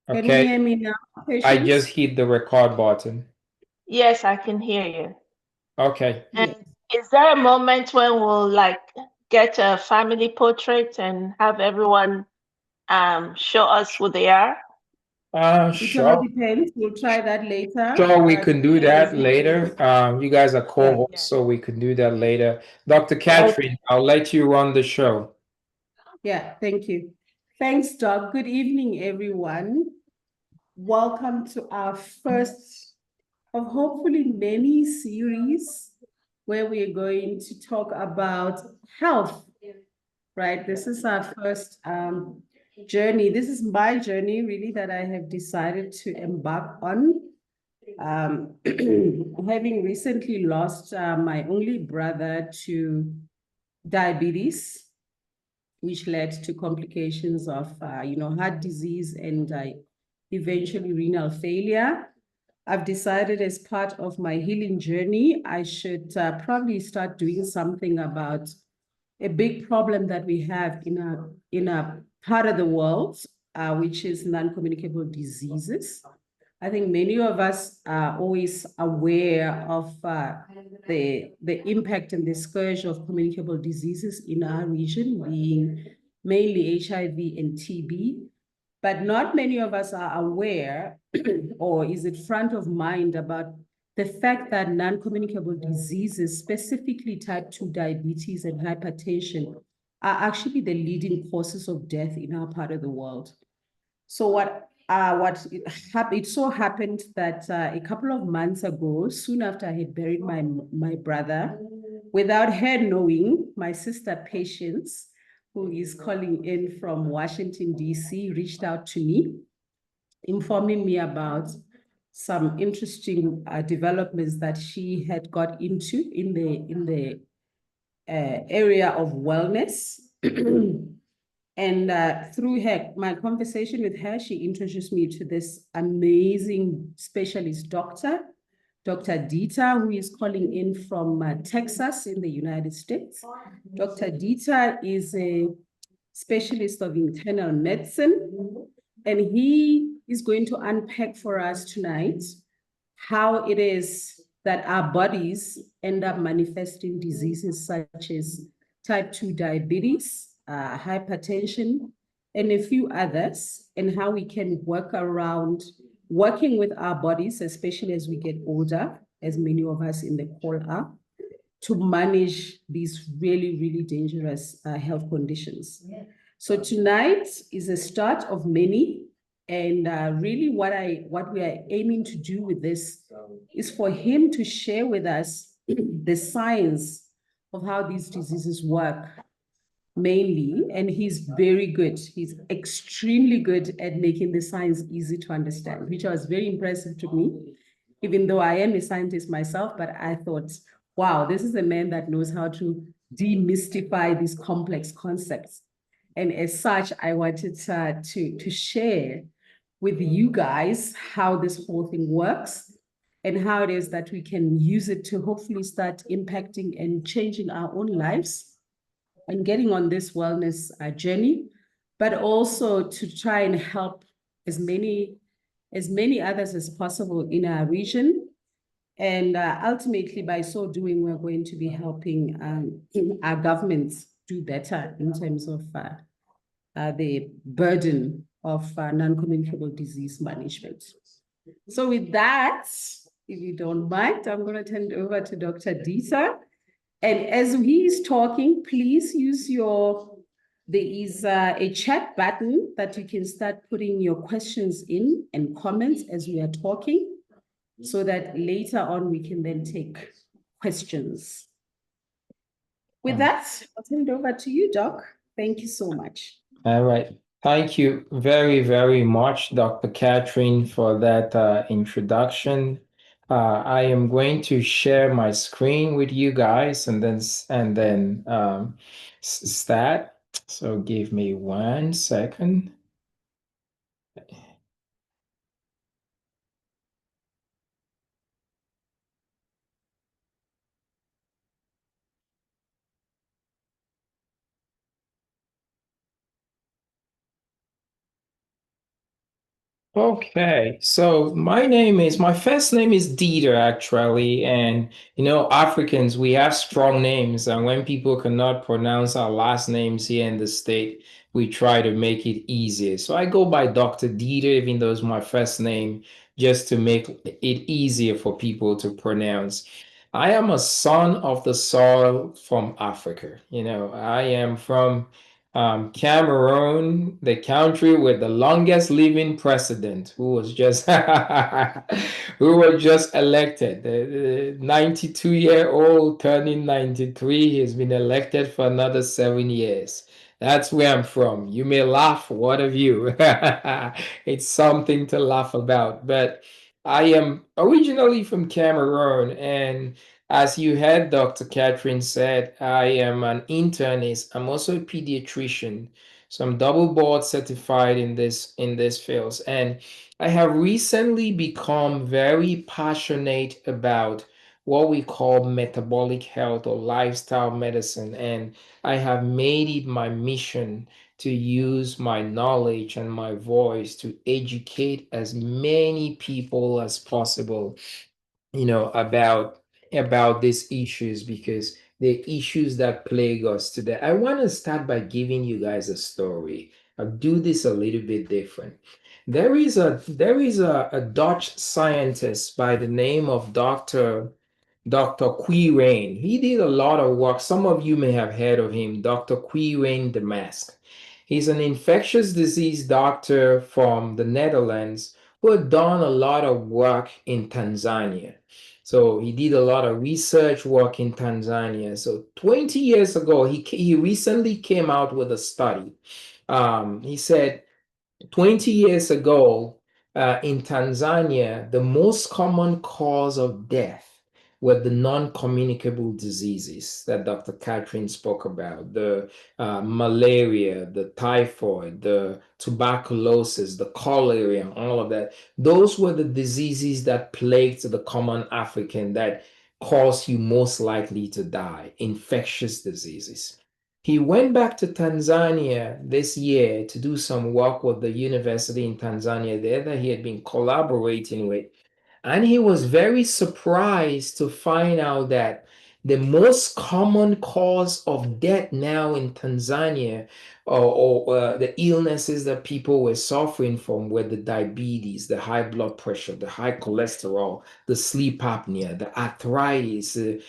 Can you Okay, hear me now, I just Patience? hit the record button. Yes, I can hear you. Okay. And Yes. is there a moment when we'll like get a family portrait and have everyone show us who they are? It all Sure. depends. We'll try that later. Sure, we can do Today is that the day. later. You guys are Yeah. co-hosts, so we can do that later. Dr. Okay. Catherine, I'll let you run the show. Yeah. Thank you. Thanks, Doc. Good evening, everyone. Welcome to our first of hopefully many series where we're going to talk about health, right? This is our first journey. This is my journey, really, that I have decided to embark on. Having recently lost my only brother to diabetes, which led to complications of, heart disease and eventually renal failure. I've decided as part of my healing journey, I should probably start doing something about a big problem that we have in a part of the world, which is non-communicable diseases. I think many of us are always aware of the impact and the scourge of communicable diseases in our region, being mainly HIV and TB. But not many of us are aware, or is it front of mind about the fact that non-communicable diseases, specifically type 2 diabetes and hypertension, are actually the leading causes of death in our part of the world. So it so happened that a couple of months ago, soon after I had buried my brother, without her knowing, my sister Patience, who is calling in from Washington, D.C., reached out to me, informing me about some interesting developments that she had got into in the area of wellness. And through my conversation with her, she introduced me to this amazing specialist doctor, Dr. Dieter, who is calling in from Texas in the United States. Dr. Dieter is a specialist of internal medicine, and he is going to unpack for us tonight how it is that our bodies end up manifesting diseases such as type 2 diabetes, hypertension, and a few others, and how we can work around working with our bodies, especially as we get older, as many of us in the call are, to manage these really, really dangerous health conditions. So tonight is a start of many. And really what we are aiming to do with this is for him to share with us the science of how these diseases work mainly. And he's very good. He's extremely good at making the science easy to understand, which was very impressive to me, even though I am a scientist myself, but I thought, wow, this is a man that knows how to demystify these complex concepts. And as such, I wanted to share with you guys how this whole thing works and how it is that we can use it to hopefully start impacting and changing our own lives and getting on this wellness journey, but also to try and help as many others as possible in our region. And ultimately, by so doing, we're going to be helping our governments do better in terms of the burden of non-communicable disease management. So with that, if you don't mind, I'm going to turn it over to Dr. Dieter. And as he's talking, please use there is a chat button that you can start putting your questions in and comments as we are talking, so that later on we can then take questions. With that, I'll turn it over to you, Doc. Thank you so much. All right. Thank you very, very much, Dr. Catherine, for that introduction. I am going to share my screen with you guys and then start. So give me 1 second. Okay, so my first name is Dieter actually, and Africans, we have strong names, and when people cannot pronounce our last names here in the state, we try to make it easier. So I go by Dr. Dieter, even though it's my first name, just to make it easier for people to pronounce. I am a son of the soil from Africa. I am from Cameroon, the country with the longest living president, who was just who was just elected. The 92-year-old turning 93. He's been elected for another 7 years. That's where I'm from. You may laugh, what of you? It's something to laugh about. But I am originally from Cameroon, and as you heard Dr. Catherine said, I am an internist. I'm also a pediatrician. So I'm double board certified in this field. And I have recently become very passionate about what we call metabolic health or lifestyle medicine. And I have made it my mission to use my knowledge and my voice to educate as many people as possible about these issues, because the issues that plague us today. I want to start by giving you guys a story. I'll do this a little bit different. There is a Dutch scientist by the name of Dr. Quirijn. He did a lot of work. Some of you may have heard of him, Dr. Quirijn de Mask. He's an infectious disease doctor from the Netherlands who had done a lot of work in Tanzania. So he did a lot of research work in Tanzania. So 20 years ago, he recently came out with a study. He said 20 years ago, in Tanzania, the most common cause of death were the non-communicable diseases that Dr. Catherine spoke about, the malaria, the typhoid, the tuberculosis, the cholera, all of that. Those were the diseases that plagued the common African that caused you most likely to die, infectious diseases. He went back to Tanzania this year to do some work with the university in Tanzania there that he had been collaborating with. And he was very surprised to find out that the most common cause of death now in Tanzania, or the illnesses that people were suffering from, were the diabetes, the high blood pressure, the high cholesterol, the sleep apnea, the arthritis, the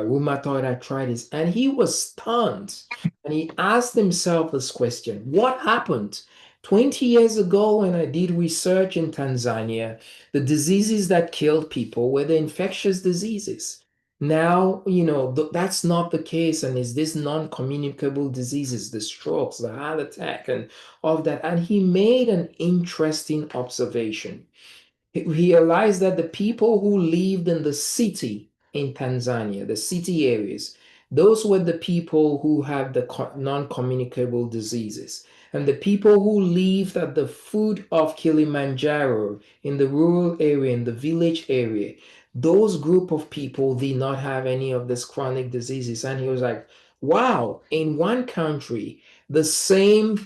rheumatoid arthritis. And he was stunned. And he asked himself this question: what happened 20 years ago when I did research in Tanzania? The diseases that killed people were the infectious diseases. Now, that's not the case. And it's these non-communicable diseases, the strokes, the heart attack, and all of that. And he made an interesting observation. He realized that the people who lived in the city in Tanzania, the city areas, those were the people who had the non-communicable diseases. And the people who lived at the foot of Kilimanjaro, in the rural area, in the village area, those group of people did not have any of these chronic diseases. And he was like, wow, in one country, the same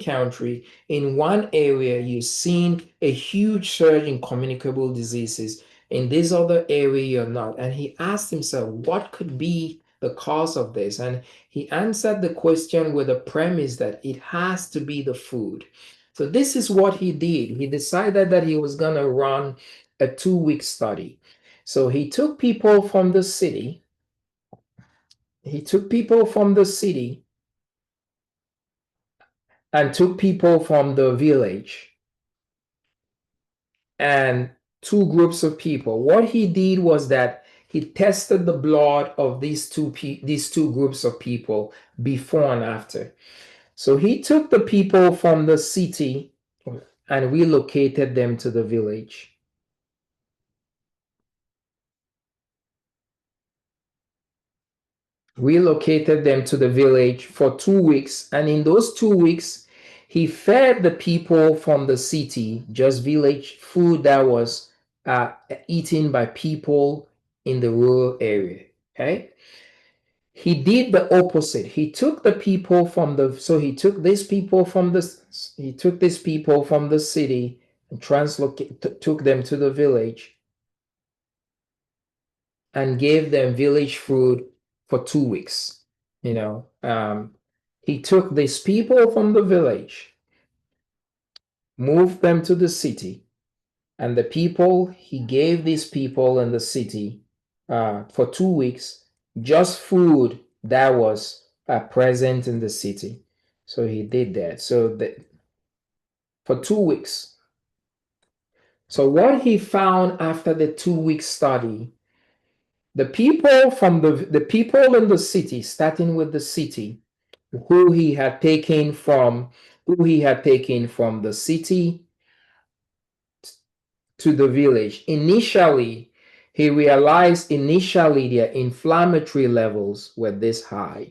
country, in one area, you've seen a huge surge in communicable diseases. In this other area, you're not. And he asked himself, what could be the cause of this? And he answered the question with a premise that it has to be the food. So this is what he did. He decided that he was going to run a 2-week study. So he took people from the city. And took people from the village, and two groups of people. What he did was that he tested the blood of these two groups of people before and after. So he took the people from the city and relocated them to the village. Relocated them to the village for 2 weeks, and in those 2 weeks, he fed the people from the city just village food that was eaten by people in the rural area. Okay. He did the opposite. He took the people from the, so he took these people from the, he took these people from the city and took them to the village and gave them village food for 2 weeks. He took these people from the village, moved them to the city, and the people, he gave these people in the city for 2 weeks just food that was present in the city. So he did that. So for 2 weeks. So what he found after the 2 week study, the people from the people in the city, starting with the city, who he had taken from the city to the village. Initially, he realized their inflammatory levels were this high.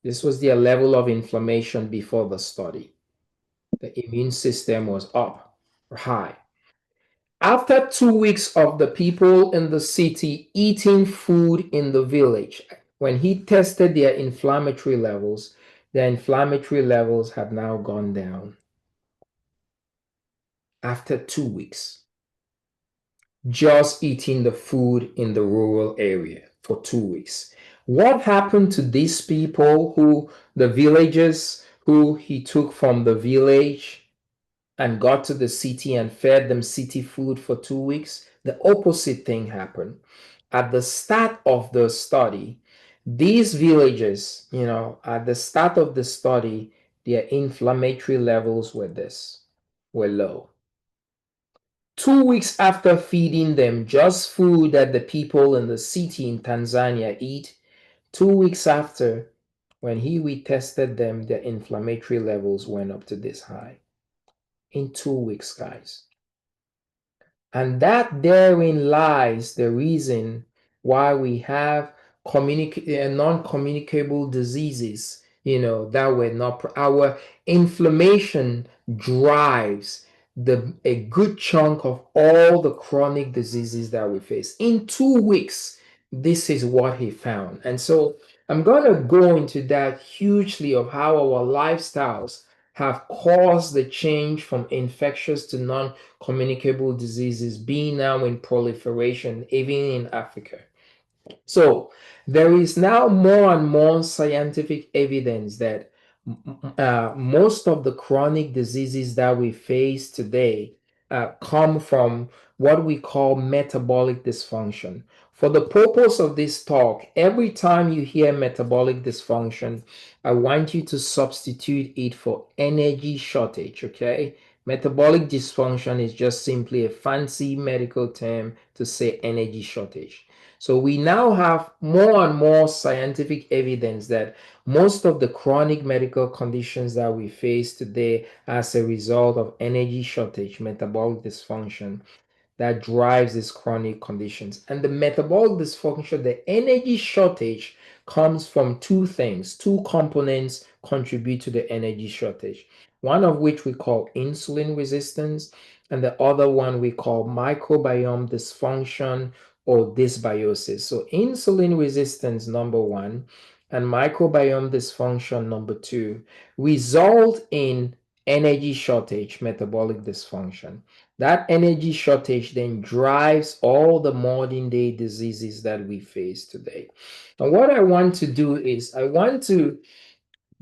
This was their level of inflammation before the study. The immune system was up or high. After 2 weeks of the people in the city eating food in the village, when he tested their inflammatory levels had now gone down. After 2 weeks, just eating the food in the rural area for 2 weeks. What happened to these people, the villagers who he took from the village and got to the city and fed them city food for 2 weeks? The opposite thing happened. At the start of the study, these villagers, at the start of the study, their inflammatory levels were low. 2 weeks after feeding them just food that the people in the city in Tanzania eat, 2 weeks after, when he retested them, their inflammatory levels went up to this high. In 2 weeks, guys. And that therein lies the reason why we have non-communicable diseases, that were not, our inflammation drives a good chunk of all the chronic diseases that we face. In 2 weeks, this is what he found. And so I'm going to go into that hugely of how our lifestyles have caused the change from infectious to non-communicable diseases being now in proliferation, even in Africa. So there is now more and more scientific evidence that most of the chronic diseases that we face today come from what we call metabolic dysfunction. For the purpose of this talk, every time you hear metabolic dysfunction, I want you to substitute it for energy shortage, okay? Metabolic dysfunction is just simply a fancy medical term to say energy shortage. So we now have more and more scientific evidence that most of the chronic medical conditions that we face today as a result of energy shortage, metabolic dysfunction, that drives these chronic conditions. And the metabolic dysfunction, the energy shortage, comes from two things. Two components contribute to the energy shortage. One of which we call insulin resistance, and the other one we call microbiome dysfunction or dysbiosis. So insulin resistance, number one, and microbiome dysfunction, number two, result in energy shortage, metabolic dysfunction. That energy shortage then drives all the modern day diseases that we face today. And what I want to do is I want to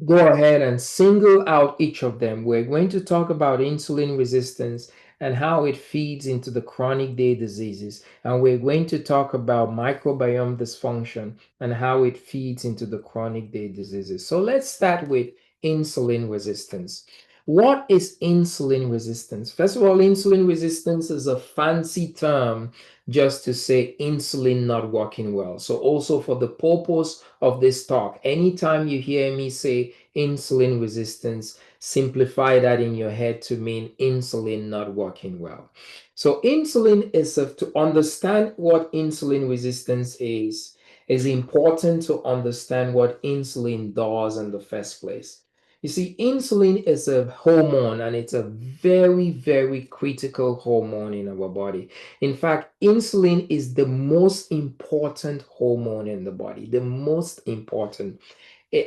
go ahead and single out each of them. We're going to talk about insulin resistance and how it feeds into the chronic day diseases. And we're going to talk about microbiome dysfunction and how it feeds into the chronic day diseases. So let's start with insulin resistance. What is insulin resistance? First of all, insulin resistance is a fancy term just to say insulin not working well. So also for the purpose of this talk, anytime you hear me say insulin resistance, simplify that in your head to mean insulin not working well. So insulin is, to understand what insulin resistance is important to understand what insulin does in the first place. You see, insulin is a hormone and it's a very, very critical hormone in our body. In fact, insulin is the most important hormone in the body, the most important.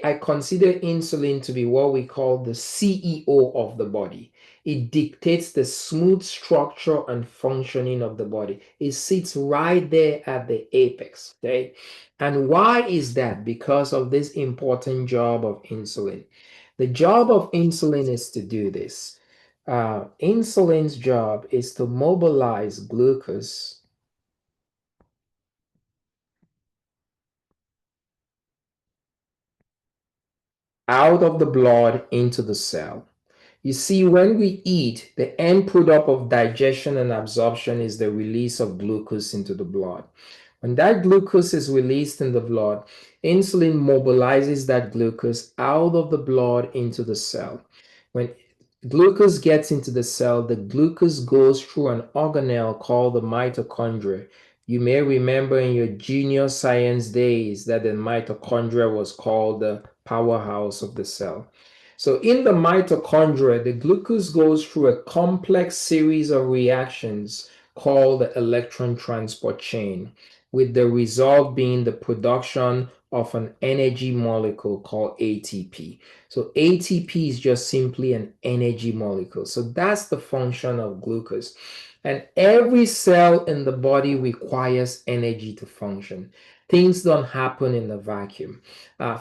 I consider insulin to be what we call the CEO of the body. It dictates the smooth structure and functioning of the body. It sits right there at the apex. Okay. And why is that? Because of this important job of insulin. The job of insulin is to do this. Insulin's job is to mobilize glucose out of the blood into the cell. You see, when we eat, the end product of digestion and absorption is the release of glucose into the blood. When that glucose is released in the blood, insulin mobilizes that glucose out of the blood into the cell. When glucose gets into the cell, the glucose goes through an organelle called the mitochondria. You may remember in your junior science days that the mitochondria was called the powerhouse of the cell. So in the mitochondria, the glucose goes through a complex series of reactions called the electron transport chain, with the result being the production of an energy molecule called ATP. So ATP is just simply an energy molecule. So that's the function of glucose. And every cell in the body requires energy to function. Things don't happen in a vacuum.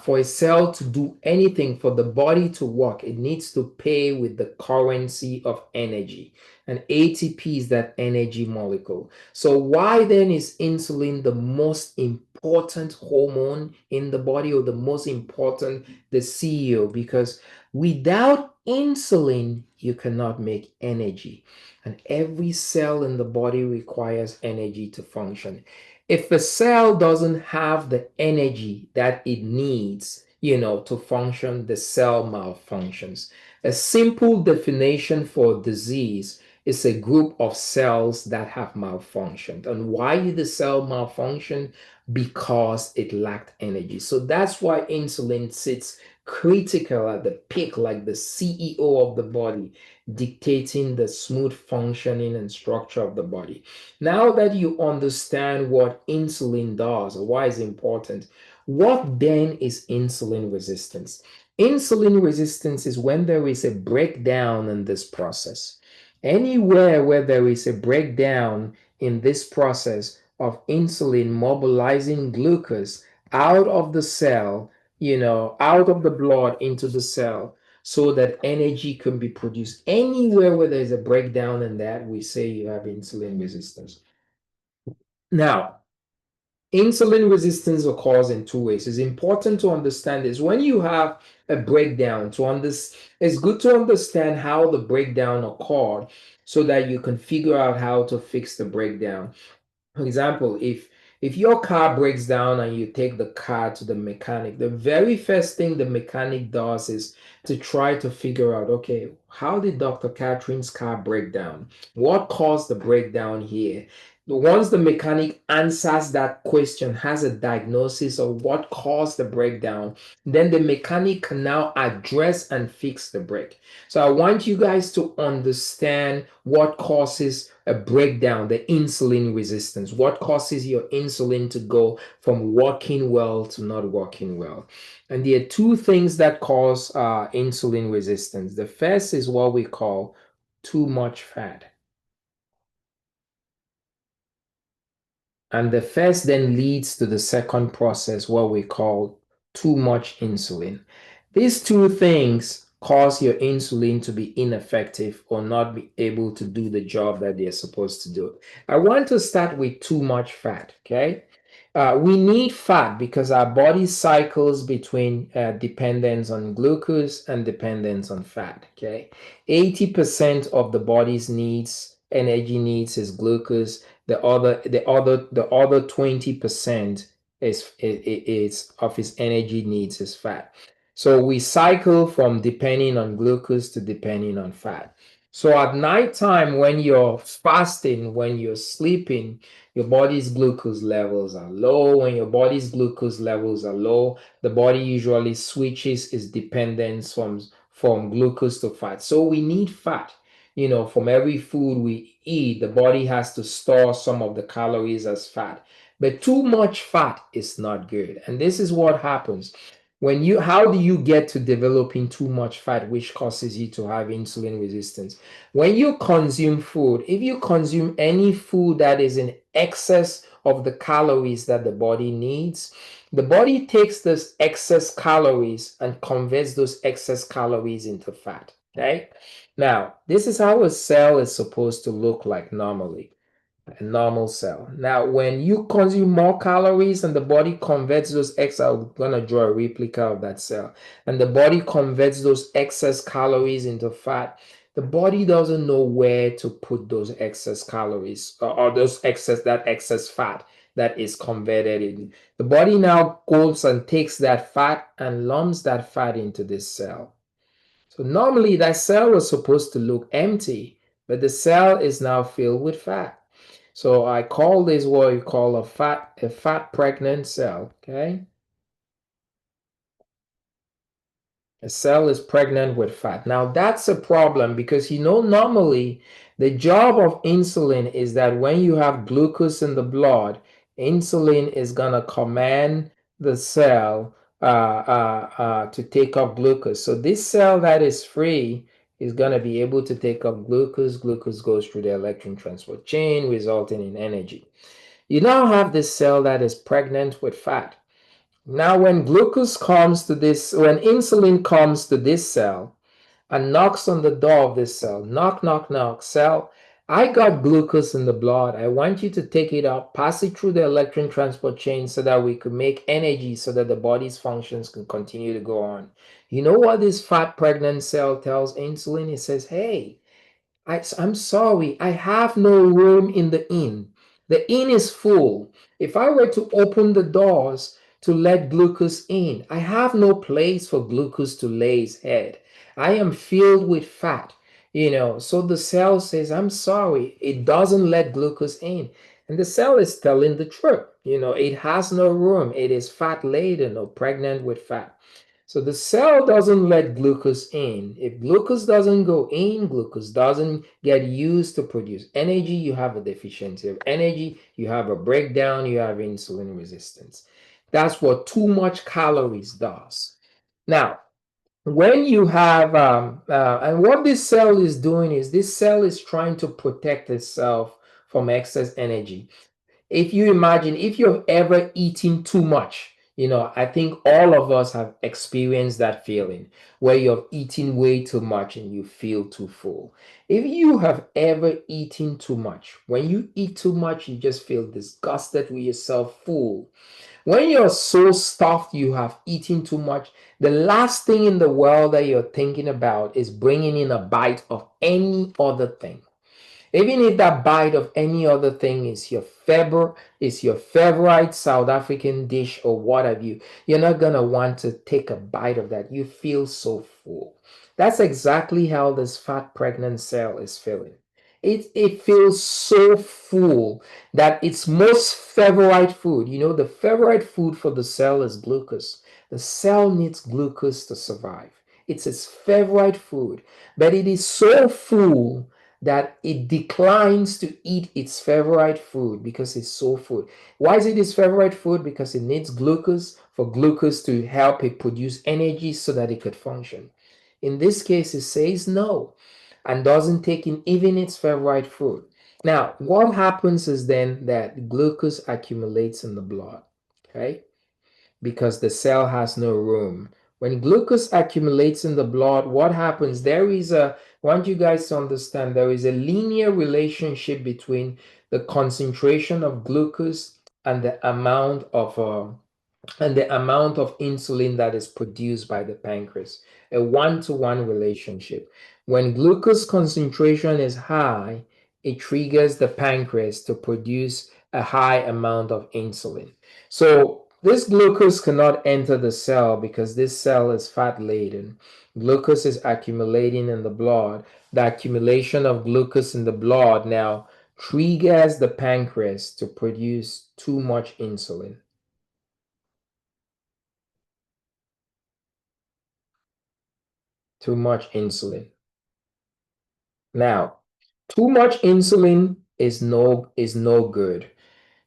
For a cell to do anything, for the body to work, it needs to pay with the currency of energy. And ATP is that energy molecule. So why then is insulin the most important hormone in the body, or the most important, the CEO? Because without insulin, you cannot make energy. And every cell in the body requires energy to function. If a cell doesn't have the energy that it needs, to function, the cell malfunctions. A simple definition for disease is a group of cells that have malfunctioned. And why did the cell malfunction? Because it lacked energy. So that's why insulin sits critical at the peak, like the CEO of the body, dictating the smooth functioning and structure of the body. Now that you understand what insulin does or why it's important, what then is insulin resistance? Insulin resistance is when there is a breakdown in this process. Anywhere where there is a breakdown in this process of insulin mobilizing glucose out of the cell, out of the blood into the cell, so that energy can be produced. Anywhere where there's a breakdown in that, we say you have insulin resistance. Now, insulin resistance occurs in two ways. It's important to understand this. When you have a breakdown, it's good to understand how the breakdown occurred so that you can figure out how to fix the breakdown. For example, if your car breaks down and you take the car to the mechanic, the very first thing the mechanic does is to try to figure out, okay, how did Dr. Catherine's car break down? What caused the breakdown here? Once the mechanic answers that question, has a diagnosis of what caused the breakdown, then the mechanic can now address and fix the break. So I want you guys to understand what causes a breakdown, the insulin resistance, what causes your insulin to go from working well to not working well. And there are two things that cause insulin resistance. The first is what we call too much fat. And the first then leads to the second process, what we call too much insulin. These two things cause your insulin to be ineffective or not be able to do the job that they're supposed to do. I want to start with too much fat, okay? We need fat because our body cycles between dependence on glucose and dependence on fat, okay? 80% of the body's energy needs is glucose. The other 20% is of its energy needs is fat. So we cycle from depending on glucose to depending on fat. So at nighttime, when you're fasting, when you're sleeping, your body's glucose levels are low. When your body's glucose levels are low, the body usually switches its dependence from glucose to fat. So we need fat. You know, from every food we eat, the body has to store some of the calories as fat. But too much fat is not good. And this is what happens. When you, how do you get to developing too much fat, which causes you to have insulin resistance? When you consume food, if you consume any food that is in excess of the calories that the body needs, the body takes those excess calories and converts those excess calories into fat. Okay? Now, this is how a cell is supposed to look like normally. A normal cell. Now, when you consume more calories and the body converts those excess, I'm gonna draw a replica of that cell, and the body converts those excess calories into fat, the body doesn't know where to put those excess calories or those that excess fat that is converted in. The body now goes and takes that fat and lumps that fat into this cell. So normally that cell was supposed to look empty, but the cell is now filled with fat. So I call this what you call a fat pregnant cell, okay? A cell is pregnant with fat. Now that's a problem because you know normally the job of insulin is that when you have glucose in the blood, insulin is gonna command the cell to take up glucose. So this cell that is free is gonna be able to take up glucose. Glucose goes through the electron transport chain, resulting in energy. You now have this cell that is pregnant with fat. Now, when glucose comes to this, when insulin comes to this cell and knocks on the door of this cell, knock, knock, knock, cell, I got glucose in the blood. I want you to take it up, pass it through the electron transport chain so that we could make energy so that the body's functions can continue to go on. You know what this fat pregnant cell tells insulin? It says, hey, I'm sorry, I have no room in the inn. The inn is full. If I were to open the doors to let glucose in, I have no place for glucose to lay its head. I am filled with fat, you know. So the cell says, I'm sorry, it doesn't let glucose in. And the cell is telling the truth. You know, it has no room. It is fat laden or pregnant with fat. So the cell doesn't let glucose in. If glucose doesn't go in, glucose doesn't get used to produce energy, you have a deficiency of energy, you have a breakdown, you have insulin resistance. That's what too much calories does. Now, when you have, and what this cell is doing is this cell is trying to protect itself from excess energy. If you imagine, if you've ever eaten too much, you know, I think all of us have experienced that feeling where you're eating way too much and you feel too full. If you have ever eaten too much, when you eat too much, you just feel disgusted with yourself, full. When you're so stuffed, you have eaten too much, the last thing in the world that you're thinking about is bringing in a bite of any other thing. Even if that bite of any other thing is your favorite South African dish or what have you, you're not gonna want to take a bite of that. You feel so full. That's exactly how this fat pregnant cell is feeling. It feels so full that its most favorite food, you know, the favorite food for the cell is glucose. The cell needs glucose to survive. It's its favorite food, but it is so full that it declines to eat its favorite food because it's so full. Why is it its favorite food? Because it needs glucose for glucose to help it produce energy so that it could function. In this case, it says no and doesn't take in even its favorite food. Now, what happens is then that glucose accumulates in the blood, okay? Because the cell has no room. When glucose accumulates in the blood, what happens? I want you guys to understand there is a linear relationship between the concentration of glucose and the amount of insulin that is produced by the pancreas, a one-to-one relationship. When glucose concentration is high, it triggers the pancreas to produce a high amount of insulin. So this glucose cannot enter the cell because this cell is fat laden. Glucose is accumulating in the blood. The accumulation of glucose in the blood now triggers the pancreas to produce too much insulin. Too much insulin. Now, too much insulin is no good.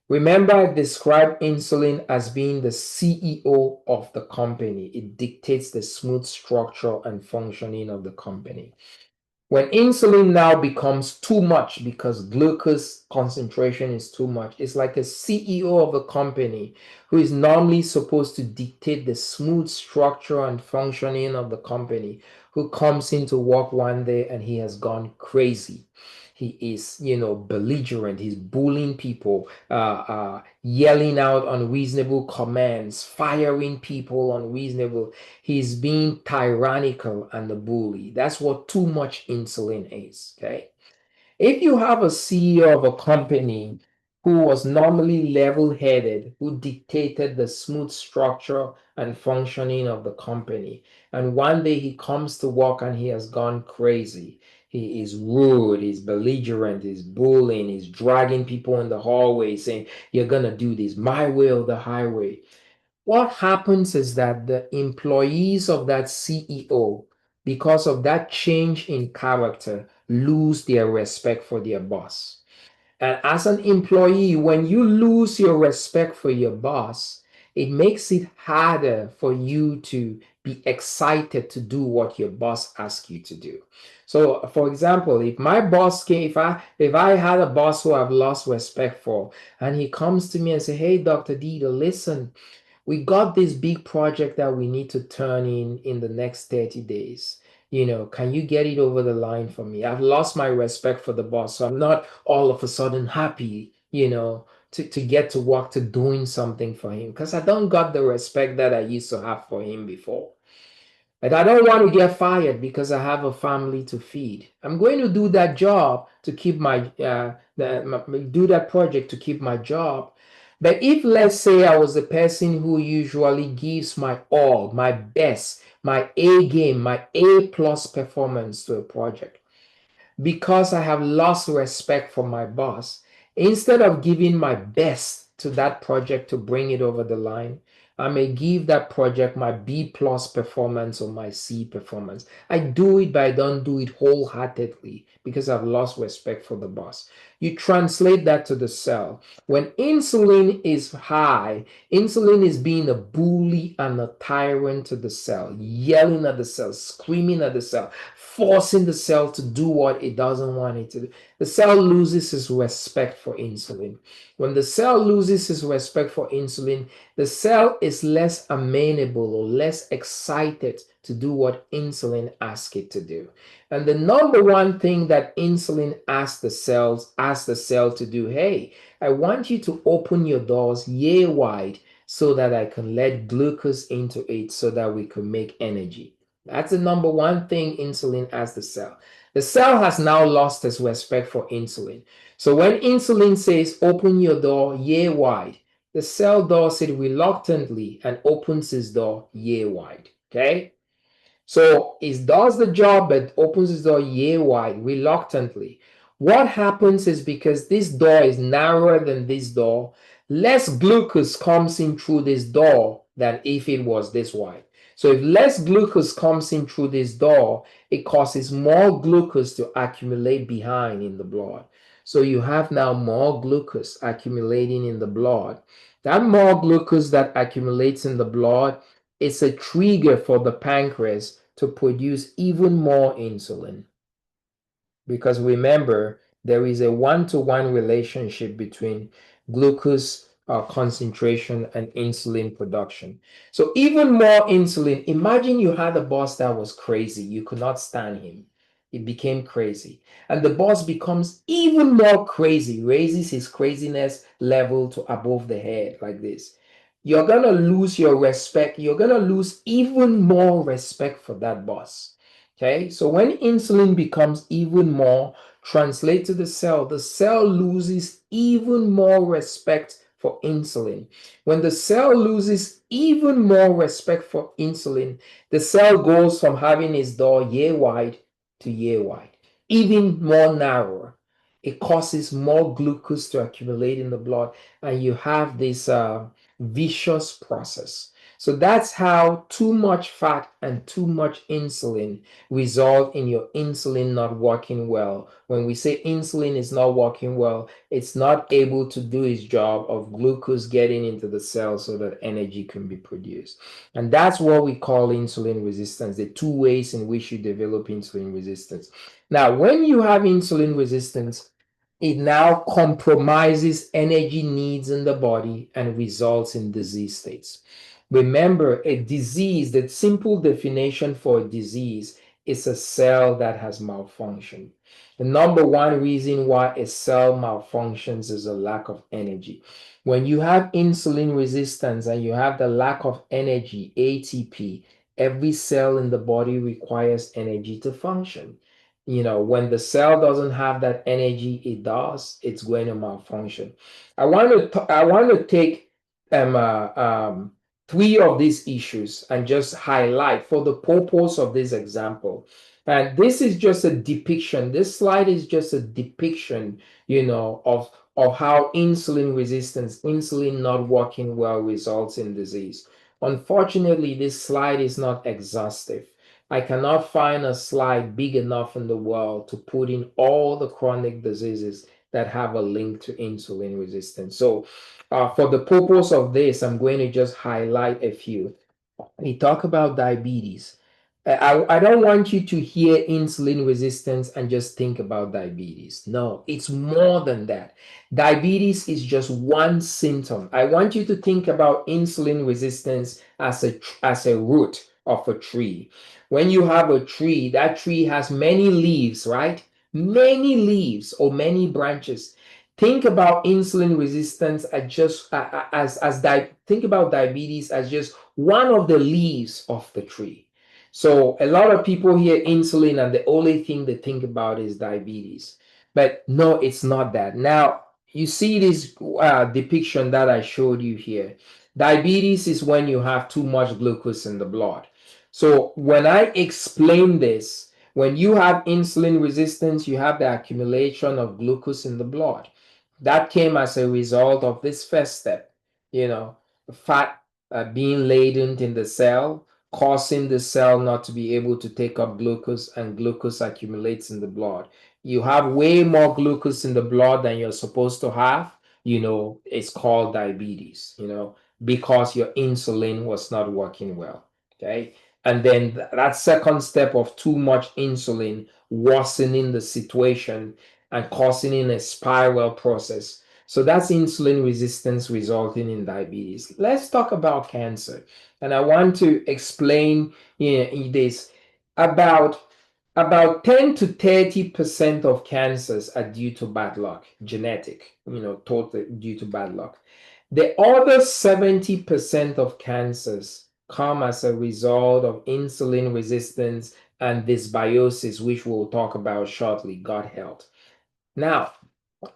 Remember, I described insulin as being the CEO of the company. It dictates the smooth structure and functioning of the company. When insulin now becomes too much because glucose concentration is too much, it's like a CEO of a company who is normally supposed to dictate the smooth structure and functioning of the company, who comes into work one day and he has gone crazy. He is, belligerent. He's bullying people, yelling out unreasonable commands, firing people unreasonable. He's being tyrannical and a bully. That's what too much insulin is. Okay. If you have a CEO of a company who was normally level-headed, who dictated the smooth structure and functioning of the company, and one day he comes to work and he has gone crazy. He is rude, he's belligerent, he's bullying, he's dragging people in the hallway saying, "You're gonna do this my way or the highway." What happens is that the employees of that CEO, because of that change in character, lose their respect for their boss. And as an employee, when you lose your respect for your boss, it makes it harder for you to be excited to do what your boss asks you to do. So, for example, if my boss came, if I had a boss who I've lost respect for, and he comes to me and say, "Hey, Dr. Dieter, listen, we got this big project that we need to turn in the next 30 days. Can you get it over the line for me? I've lost my respect for the boss, so I'm not all of a sudden happy, to get to work to doing something for him because I don't got the respect that I used to have for him before. And I don't want to get fired because I have a family to feed. I'm going to do that job to keep do that project to keep my job. But if, let's say, I was the person who usually gives my all, my best, my A game, my A plus performance to a project, because I have lost respect for my boss, instead of giving my best to that project to bring it over the line, I may give that project my B plus performance or my C performance. I do it, but I don't do it wholeheartedly because I've lost respect for the boss. You translate that to the cell. When insulin is high, insulin is being a bully and a tyrant to the cell, yelling at the cell, screaming at the cell, forcing the cell to do what it doesn't want it to do. The cell loses its respect for insulin. When the cell loses its respect for insulin, the cell is less amenable or less excited to do what insulin asks it to do. And the number one thing that insulin asks the cell to do, "Hey, I want you to open your doors yay wide so that I can let glucose into it so that we can make energy." That's the number one thing insulin asks the cell. The cell has now lost its respect for insulin. So when insulin says, "Open your door yay wide," the cell does it reluctantly and opens its door yay wide. Okay? So it does the job, but opens its door yay wide reluctantly. What happens is, because this door is narrower than this door, less glucose comes in through this door than if it was this wide. So if less glucose comes in through this door, it causes more glucose to accumulate behind in the blood. So you have now more glucose accumulating in the blood. That more glucose that accumulates in the blood, it's a trigger for the pancreas to produce even more insulin. Because remember, there is a one-to-one relationship between glucose concentration and insulin production. So even more insulin. Imagine you had a boss that was crazy. You could not stand him. It became crazy. And the boss becomes even more crazy, raises his craziness level to above the head like this. You're going to lose your respect. You're going to lose even more respect for that boss. Okay, so when insulin becomes even more, translate to the cell loses even more respect for insulin. When the cell loses even more respect for insulin, the cell goes from having its door yay wide to yay wide, even more narrower. It causes more glucose to accumulate in the blood, and you have this vicious process. So that's how too much fat and too much insulin result in your insulin not working well. When we say insulin is not working well, it's not able to do its job of glucose getting into the cell so that energy can be produced. And that's what we call insulin resistance, the two ways in which you develop insulin resistance. Now, when you have insulin resistance, it now compromises energy needs in the body and results in disease states. Remember, a disease, the simple definition for a disease is a cell that has malfunctioned. The number one reason why a cell malfunctions is a lack of energy. When you have insulin resistance and you have the lack of energy, ATP, every cell in the body requires energy to function. When the cell doesn't have that energy, it's going to malfunction. I want to take three of these issues and just highlight for the purpose of this example. And this is just a depiction. This slide is just a depiction, of how insulin resistance, insulin not working well results in disease. Unfortunately, this slide is not exhaustive. I cannot find a slide big enough in the world to put in all the chronic diseases that have a link to insulin resistance. So for the purpose of this, I'm going to just highlight a few. We talk about diabetes. I don't want you to hear insulin resistance and just think about diabetes. No, it's more than that. Diabetes is just one symptom. I want you to think about insulin resistance as a root of a tree. When you have a tree, that tree has many leaves, right? Many leaves or many branches. Think about insulin resistance as just think about diabetes as just one of the leaves of the tree. So a lot of people hear insulin and the only thing they think about is diabetes. But no, it's not that. Now, you see this depiction that I showed you here. Diabetes is when you have too much glucose in the blood. So when I explain this, when you have insulin resistance, you have the accumulation of glucose in the blood. That came as a result of this first step, fat being laden in the cell, causing the cell not to be able to take up glucose, and glucose accumulates in the blood. You have way more glucose in the blood than you're supposed to have, it's called diabetes, because your insulin was not working well. Okay. And then that second step of too much insulin worsening the situation and causing a spiral process. So that's insulin resistance resulting in diabetes. Let's talk about cancer. And I want to explain this. About 10 to 30% of cancers are due to bad luck, genetic, totally due to bad luck. The other 70% of cancers come as a result of insulin resistance and dysbiosis, which we'll talk about shortly, gut health. Now,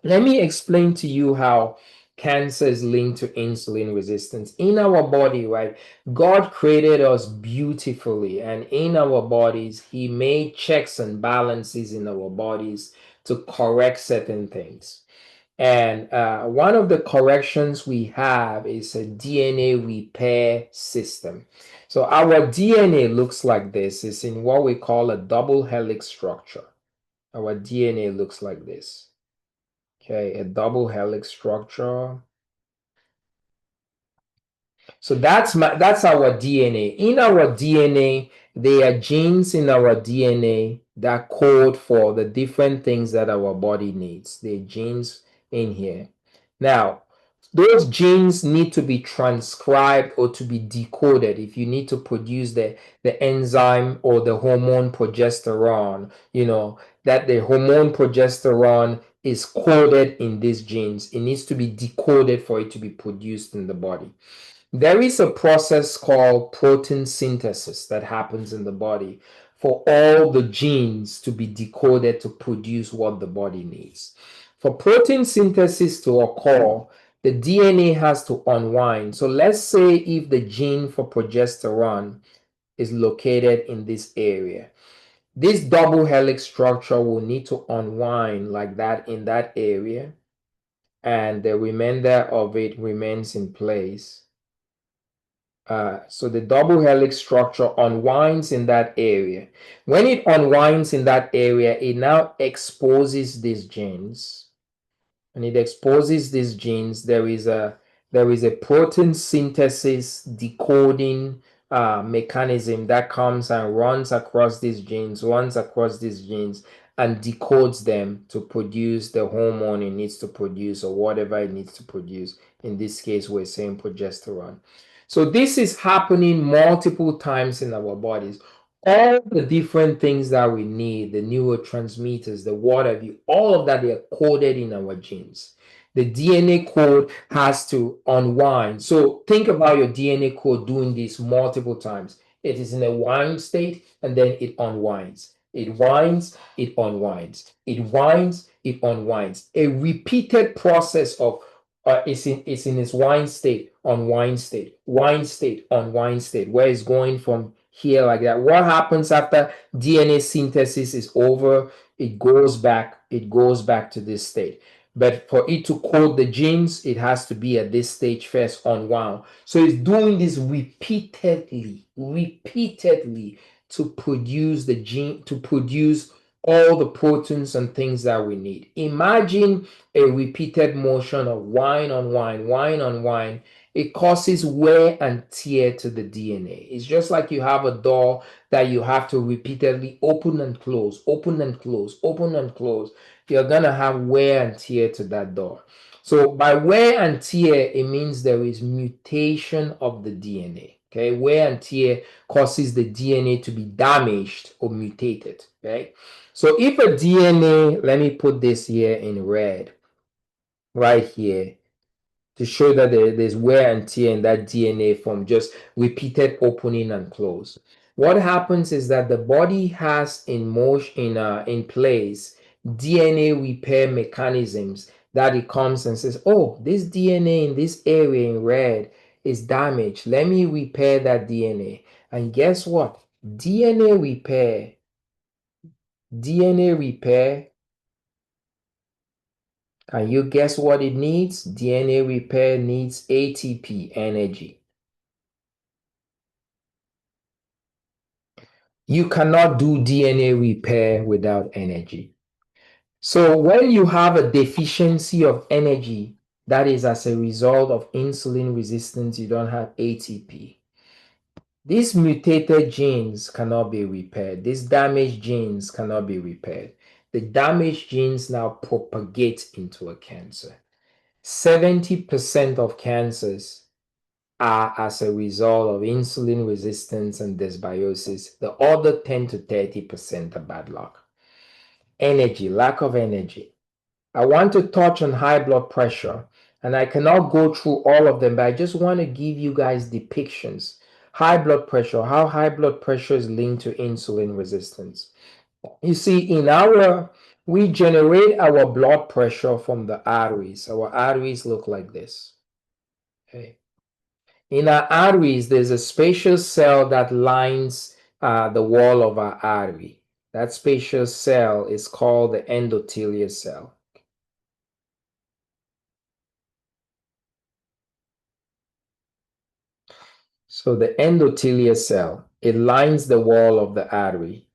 let me explain to you how cancer is linked to insulin resistance. In our body, right, God created us beautifully, and in our bodies, He made checks and balances in our bodies to correct certain things. And one of the corrections we have is a DNA repair system. So our DNA looks like this. It's in what we call a double helix structure. Our DNA looks like this. Okay, a double helix structure. So that's our DNA. In our DNA, there are genes in our DNA that code for the different things that our body needs. There are genes in here. Now, those genes need to be transcribed or to be decoded if you need to produce the enzyme or the hormone progesterone, that the hormone progesterone is coded in these genes. It needs to be decoded for it to be produced in the body. There is a process called protein synthesis that happens in the body for all the genes to be decoded to produce what the body needs. For protein synthesis to occur, the DNA has to unwind. So let's say if the gene for progesterone is located in this area, this double helix structure will need to unwind like that in that area, and the remainder of it remains in place So the double helix structure unwinds in that area. When it unwinds in that area, it now exposes these genes. And it exposes these genes. There is a protein synthesis decoding mechanism that comes and runs across these genes, and decodes them to produce the hormone it needs to produce, or whatever it needs to produce. In this case, we're saying progesterone. So this is happening multiple times in our bodies. All the different things that we need, the neurotransmitters, the water, all of that, they are coded in our genes. The DNA code has to unwind. So think about your DNA code doing this multiple times. It is in a wind state, and then it unwinds. It winds, it unwinds. It winds, it unwinds. A repeated process of it's in its wind state, unwind state, wind state, unwind state, where it's going from here like that. What happens after DNA synthesis is over? It goes back to this state. But for it to code the genes, it has to be at this stage first, unwound. So it's doing this repeatedly to produce the gene, to produce all the proteins and things that we need. Imagine a repeated motion of wind on wind. It causes wear and tear to the DNA. It's just like you have a door that you have to repeatedly open and close. You're gonna have wear and tear to that door. So by wear and tear, it means there is mutation of the DNA. Okay, wear and tear causes the DNA to be damaged or mutated. Okay, so if a DNA, let me put this here in red, right here, to show that there's wear and tear in that DNA from just repeated opening and close. What happens is that the body has in place DNA repair mechanisms, that it comes and says, oh, this DNA in this area in red is damaged. Let me repair that DNA. And guess what? DNA repair, can you guess what it needs? DNA repair needs ATP, energy. You cannot do DNA repair without energy. So when you have a deficiency of energy, that is as a result of insulin resistance, you don't have ATP. These mutated genes cannot be repaired. These damaged genes cannot be repaired. The damaged genes now propagate into a cancer. 70% of cancers are as a result of insulin resistance and dysbiosis. The other 10 to 30% are bad luck. Energy, lack of energy. I want to touch on high blood pressure, and I cannot go through all of them, but I just want to give you guys depictions. High blood pressure, how high blood pressure is linked to insulin resistance. You see, we generate our blood pressure from the arteries. Our arteries look like this. Okay. In our arteries, there's a spacious cell that lines the wall of our artery. That spacious cell is called the endothelial cell. So the endothelial cell, it lines the wall of the artery.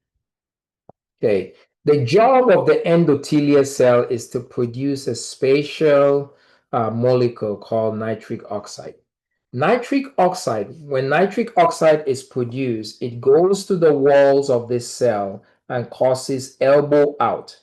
Okay. The job of the endothelial cell is to produce a special molecule called nitric oxide. Nitric oxide, when nitric oxide is produced, it goes to the walls of this cell and causes elbow out.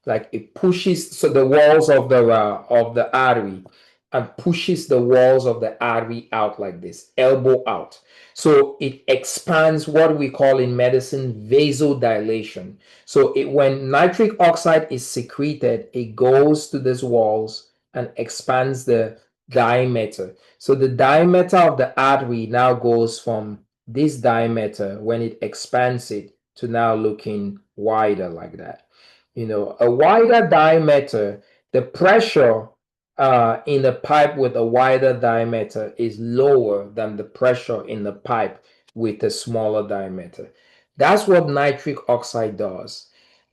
Like it pushes so the walls of the artery, and pushes the walls of the artery out like this, elbow out. So it expands, what we call in medicine vasodilation. So when nitric oxide is secreted, it goes to these walls and expands the diameter. So the diameter of the artery now goes from this diameter, when it expands it, to now looking wider like that. You know, a wider diameter, the pressure in the pipe with a wider diameter is lower than the pressure in the pipe with a smaller diameter. That's what nitric oxide does.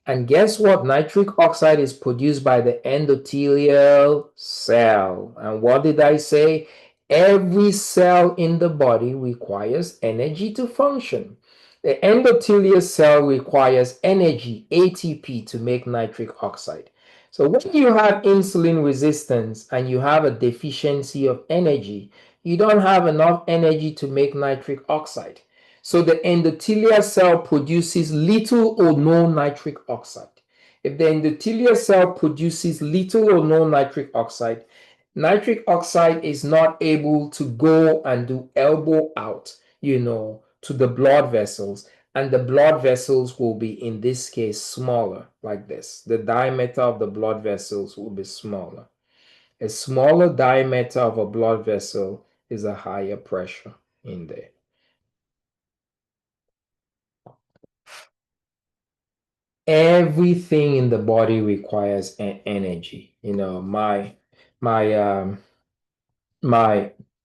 And guess what? Nitric oxide is produced by the endothelial cell. And what did I say? Every cell in the body requires energy to function. The endothelial cell requires energy, ATP, to make nitric oxide. So when you have insulin resistance and you have a deficiency of energy, you don't have enough energy to make nitric oxide. So the endothelial cell produces little or no nitric oxide. If the endothelial cell produces little or no nitric oxide is not able to go and do elbow out, to the blood vessels. And the blood vessels will be, in this case, smaller, like this. The diameter of the blood vessels will be smaller. A smaller diameter of a blood vessel is a higher pressure in there. Everything in the body requires energy.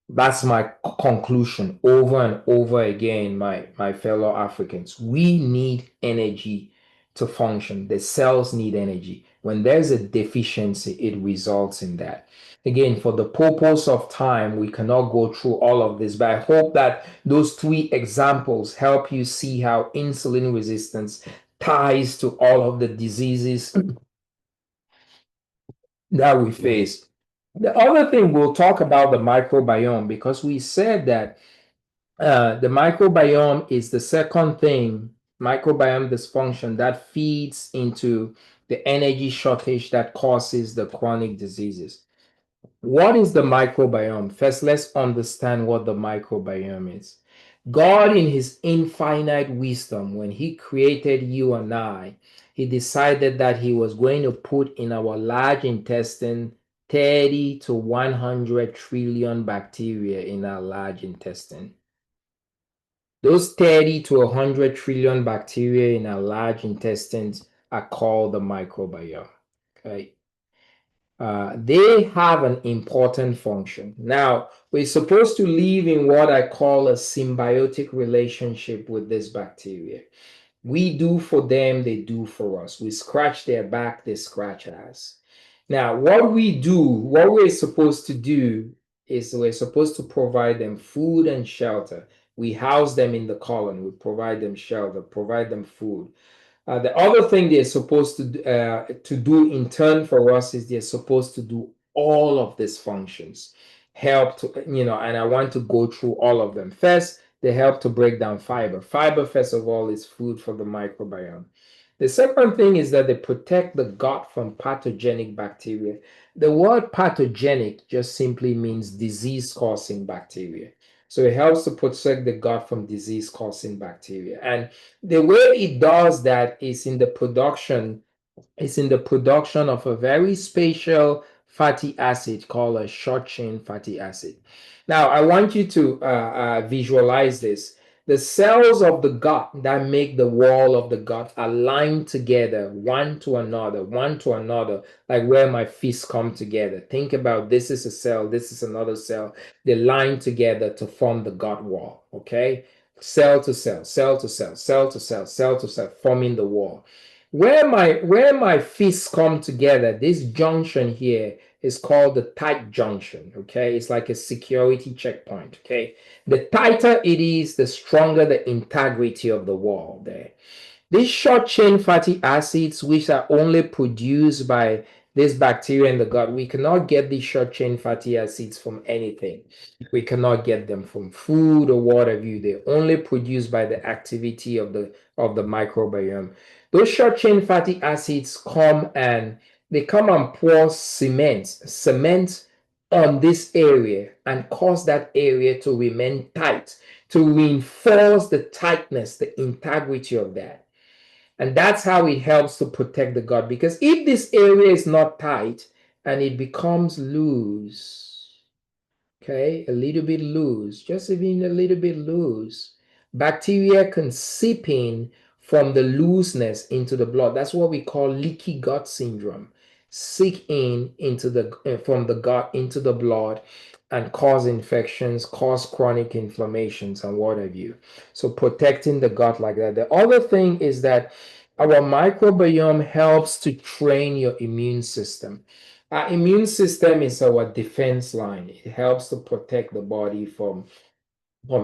That's my conclusion over and over again, my fellow Africans. We need energy to function. The cells need energy. When there's a deficiency, it results in that. Again, for the purpose of time, we cannot go through all of this, but I hope that those 3 examples help you see how insulin resistance ties to all of the diseases that we face. The other thing, we'll talk about the microbiome, because we said that the microbiome is the second thing, microbiome dysfunction, that feeds into the energy shortage that causes the chronic diseases. What is the microbiome? First, let's understand what the microbiome is. God, in his infinite wisdom, when he created you and I, he decided that he was going to put in our large intestine 30 to 100 trillion bacteria in our large intestine. Those 30 to 100 trillion bacteria in our large intestines are called the microbiome. Okay. They have an important function. Now, we're supposed to live in what I call a symbiotic relationship with this bacteria. We do for them, they do for us. We scratch their back, they scratch us. Now, what we're supposed to do is we're supposed to provide them food and shelter. We house them in the colony, we provide them shelter, provide them food. The other thing they're supposed to do in turn for us is they're supposed to do all of these functions. Help to, and I want to go through all of them. First, they help to break down fiber. Fiber, first of all, is food for the microbiome. The second thing is that they protect the gut from pathogenic bacteria. The word pathogenic just simply means disease-causing bacteria. So it helps to protect the gut from disease-causing bacteria. And the way it does that is in the production of a very special fatty acid called a short-chain fatty acid. Now, I want you to visualize this. The cells of the gut that make the wall of the gut align together, one to another, like where my fists come together. Think about, this is a cell, this is another cell. They line together to form the gut wall, okay? Cell to cell, cell to cell, cell to cell, cell to cell, forming the wall. Where my fists come together, this junction here is called the tight junction, okay? It's like a security checkpoint, okay? The tighter it is, the stronger the integrity of the wall there. These short-chain fatty acids, which are only produced by this bacteria in the gut, we cannot get these short-chain fatty acids from anything. We cannot get them from food or whatever. They're only produced by the activity of the microbiome. Those short-chain fatty acids come and pour cement on this area and cause that area to remain tight, to reinforce the tightness, the integrity of that. And that's how it helps to protect the gut. Because if this area is not tight and it becomes loose, okay, a little bit loose, just even a little bit loose, bacteria can seep in from the looseness into the blood. That's what we call leaky gut syndrome. Seep in from the gut into the blood and cause infections, cause chronic inflammations, and what have you. So protecting the gut like that. The other thing is that our microbiome helps to train your immune system. Our immune system is our defense line. It helps to protect the body from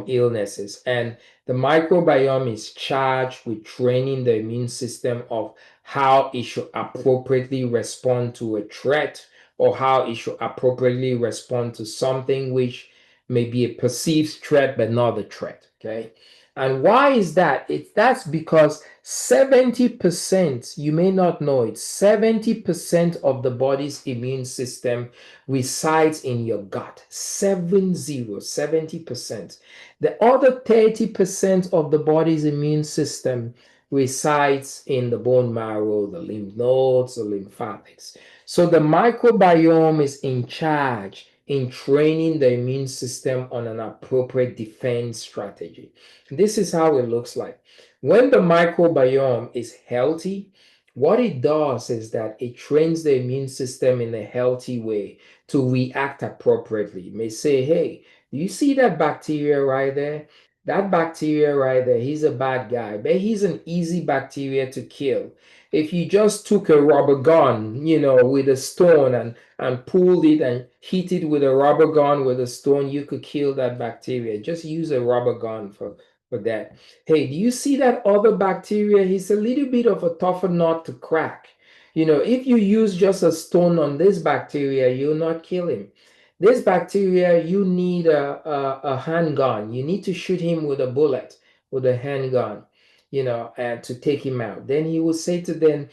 illnesses. And the microbiome is charged with training the immune system of how it should appropriately respond to a threat, or how it should appropriately respond to something which may be a perceived threat but not a threat. Okay. And why is that? That's because 70%, you may not know it, 70% of the body's immune system resides in your gut. 70%. The other 30% of the body's immune system resides in the bone marrow, the lymph nodes, the lymphatics. So the microbiome is in charge in training the immune system on an appropriate defense strategy. This is how it looks like. When the microbiome is healthy, what it does is that it trains the immune system in a healthy way to react appropriately. It may say, hey, do you see that bacteria right there? That bacteria right there, he's a bad guy, but he's an easy bacteria to kill. If you just took a rubber gun, with a stone and pulled it and hit it with a rubber gun with a stone, you could kill that bacteria. Just use a rubber gun for that. Hey, do you see that other bacteria? He's a little bit of a tougher nut to crack. If you use just a stone on this bacteria, you'll not kill him. This bacteria, you need a handgun. You need to shoot him with a bullet, with a handgun, and to take him out. Then he will say to the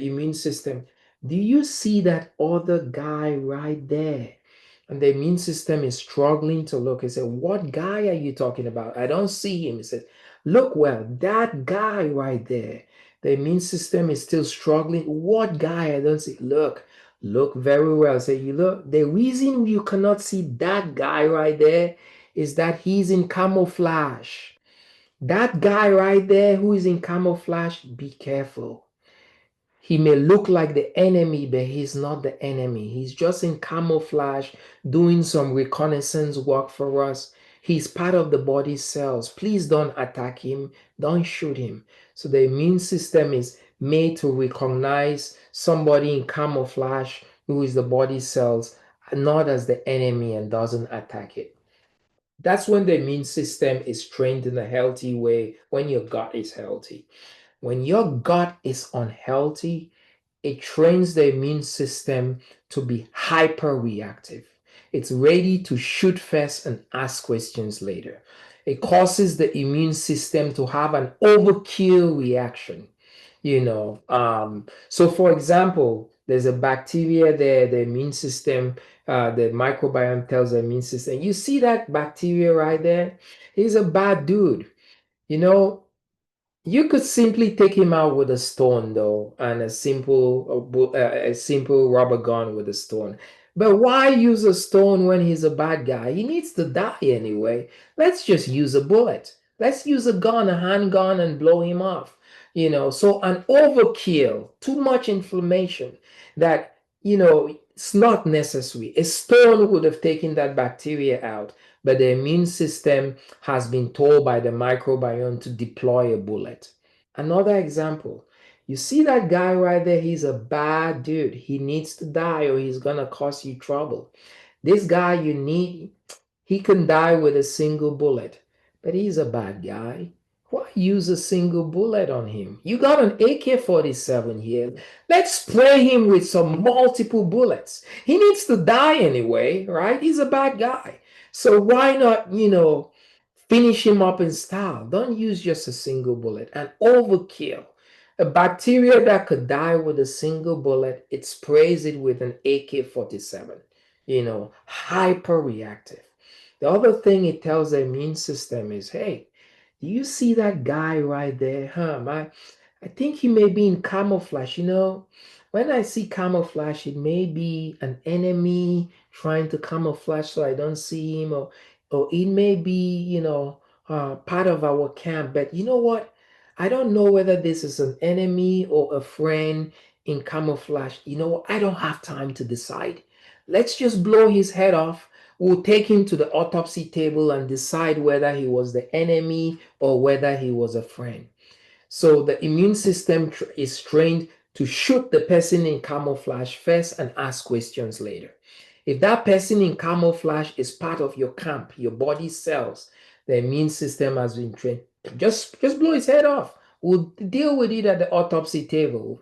immune system, do you see that other guy right there? And the immune system is struggling to look. He said, what guy are you talking about? I don't see him. He said, look well, that guy right there. The immune system is still struggling. What guy? I don't see. Look very well. Say, the reason you cannot see that guy right there is that he's in camouflage. That guy right there who is in camouflage, be careful. He may look like the enemy, but he's not the enemy. He's just in camouflage, doing some reconnaissance work for us. He's part of the body's cells. Please don't attack him. Don't shoot him. So the immune system is made to recognize somebody in camouflage who is the body's cells, not as the enemy, and doesn't attack it. That's when the immune system is trained in a healthy way, when your gut is healthy. When your gut is unhealthy, it trains the immune system to be hyper reactive. It's ready to shoot first and ask questions later. It causes the immune system to have an overkill reaction. So for example, there's a bacteria there, the immune system, the microbiome tells the immune system, you see that bacteria right there? He's a bad dude. You could simply take him out with a stone, though, and a simple rubber gun with a stone. But why use a stone when he's a bad guy? He needs to die anyway. Let's just use a bullet. Let's use a gun, a handgun, and blow him off. So an overkill, too much inflammation that, it's not necessary. A stone would have taken that bacteria out, but the immune system has been told by the microbiome to deploy a bullet. Another example, you see that guy right there, he's a bad dude. He needs to die or he's gonna cause you trouble. This guy he can die with a single bullet, but he's a bad guy. Why use a single bullet on him? You got an AK-47 here. Let's spray him with some multiple bullets. He needs to die anyway, right? He's a bad guy. So why not, finish him up in style? Don't use just a single bullet. An overkill. A bacteria that could die with a single bullet, it sprays it with an AK-47. Hyper reactive. The other thing it tells the immune system is, hey, do you see that guy right there? I think he may be in camouflage. When I see camouflage, it may be an enemy trying to camouflage so I don't see him, or it may be, part of our camp. But you know what? I don't know whether this is an enemy or a friend in camouflage. I don't have time to decide. Let's just blow his head off. We'll take him to the autopsy table and decide whether he was the enemy or whether he was a friend. So the immune system is trained to shoot the person in camouflage first and ask questions later. If that person in camouflage is part of your camp, your body cells, the immune system has been trained. Just blow his head off. We'll deal with it at the autopsy table.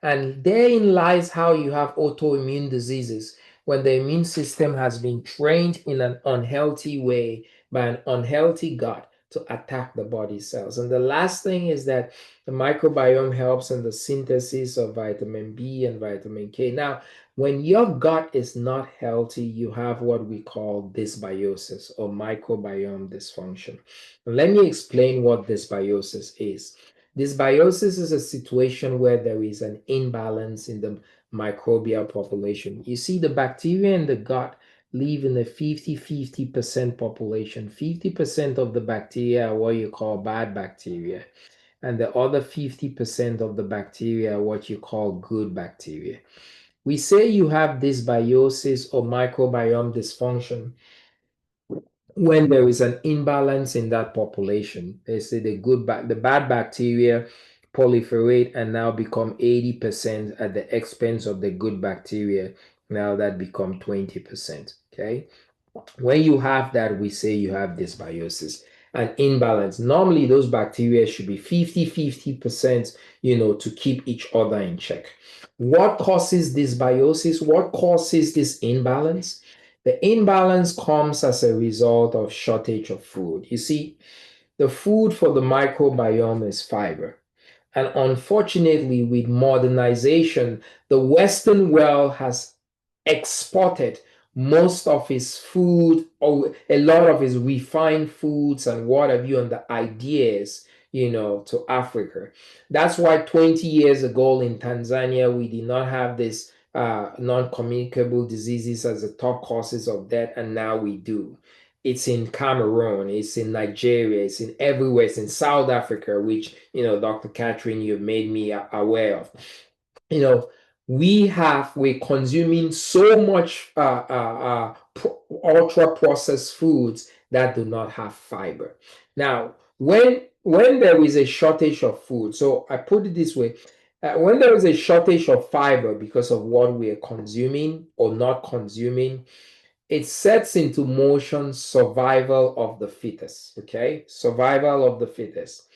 And therein lies how you have autoimmune diseases when the immune system has been trained in an unhealthy way by an unhealthy gut to attack the body cells. And the last thing is that the microbiome helps in the synthesis of vitamin B and vitamin K. Now, when your gut is not healthy, you have what we call dysbiosis or microbiome dysfunction. Let me explain what dysbiosis is. Dysbiosis is a situation where there is an imbalance in the microbial population. You see, the bacteria in the gut live in a 50-50% population. 50% of the bacteria are what you call bad bacteria, and the other 50% of the bacteria are what you call good bacteria. We say you have dysbiosis or microbiome dysfunction when there is an imbalance in that population. They say the bad bacteria proliferate and now become 80% at the expense of the good bacteria, now that become 20%. Okay. When you have that, we say you have dysbiosis, an imbalance. Normally, those bacteria should be 50-50%, to keep each other in check. What causes dysbiosis? What causes this imbalance? The imbalance comes as a result of shortage of food. You see, the food for the microbiome is fiber. And unfortunately, with modernization, the Western world has exported most of its food, or a lot of its refined foods and what have you, and the ideas, to Africa. That's why 20 years ago in Tanzania, we did not have this non-communicable diseases as the top causes of death, and now we do. It's in Cameroon, it's in Nigeria, it's in everywhere, it's in South Africa, which, Dr. Catherine, you've made me aware of. We're consuming so much ultra processed foods that do not have fiber. Now, when there is a shortage of food, so I put it this way, when there is a shortage of fiber because of what we are consuming or not consuming, it sets into motion survival of the fittest. Okay, survival of the fittest,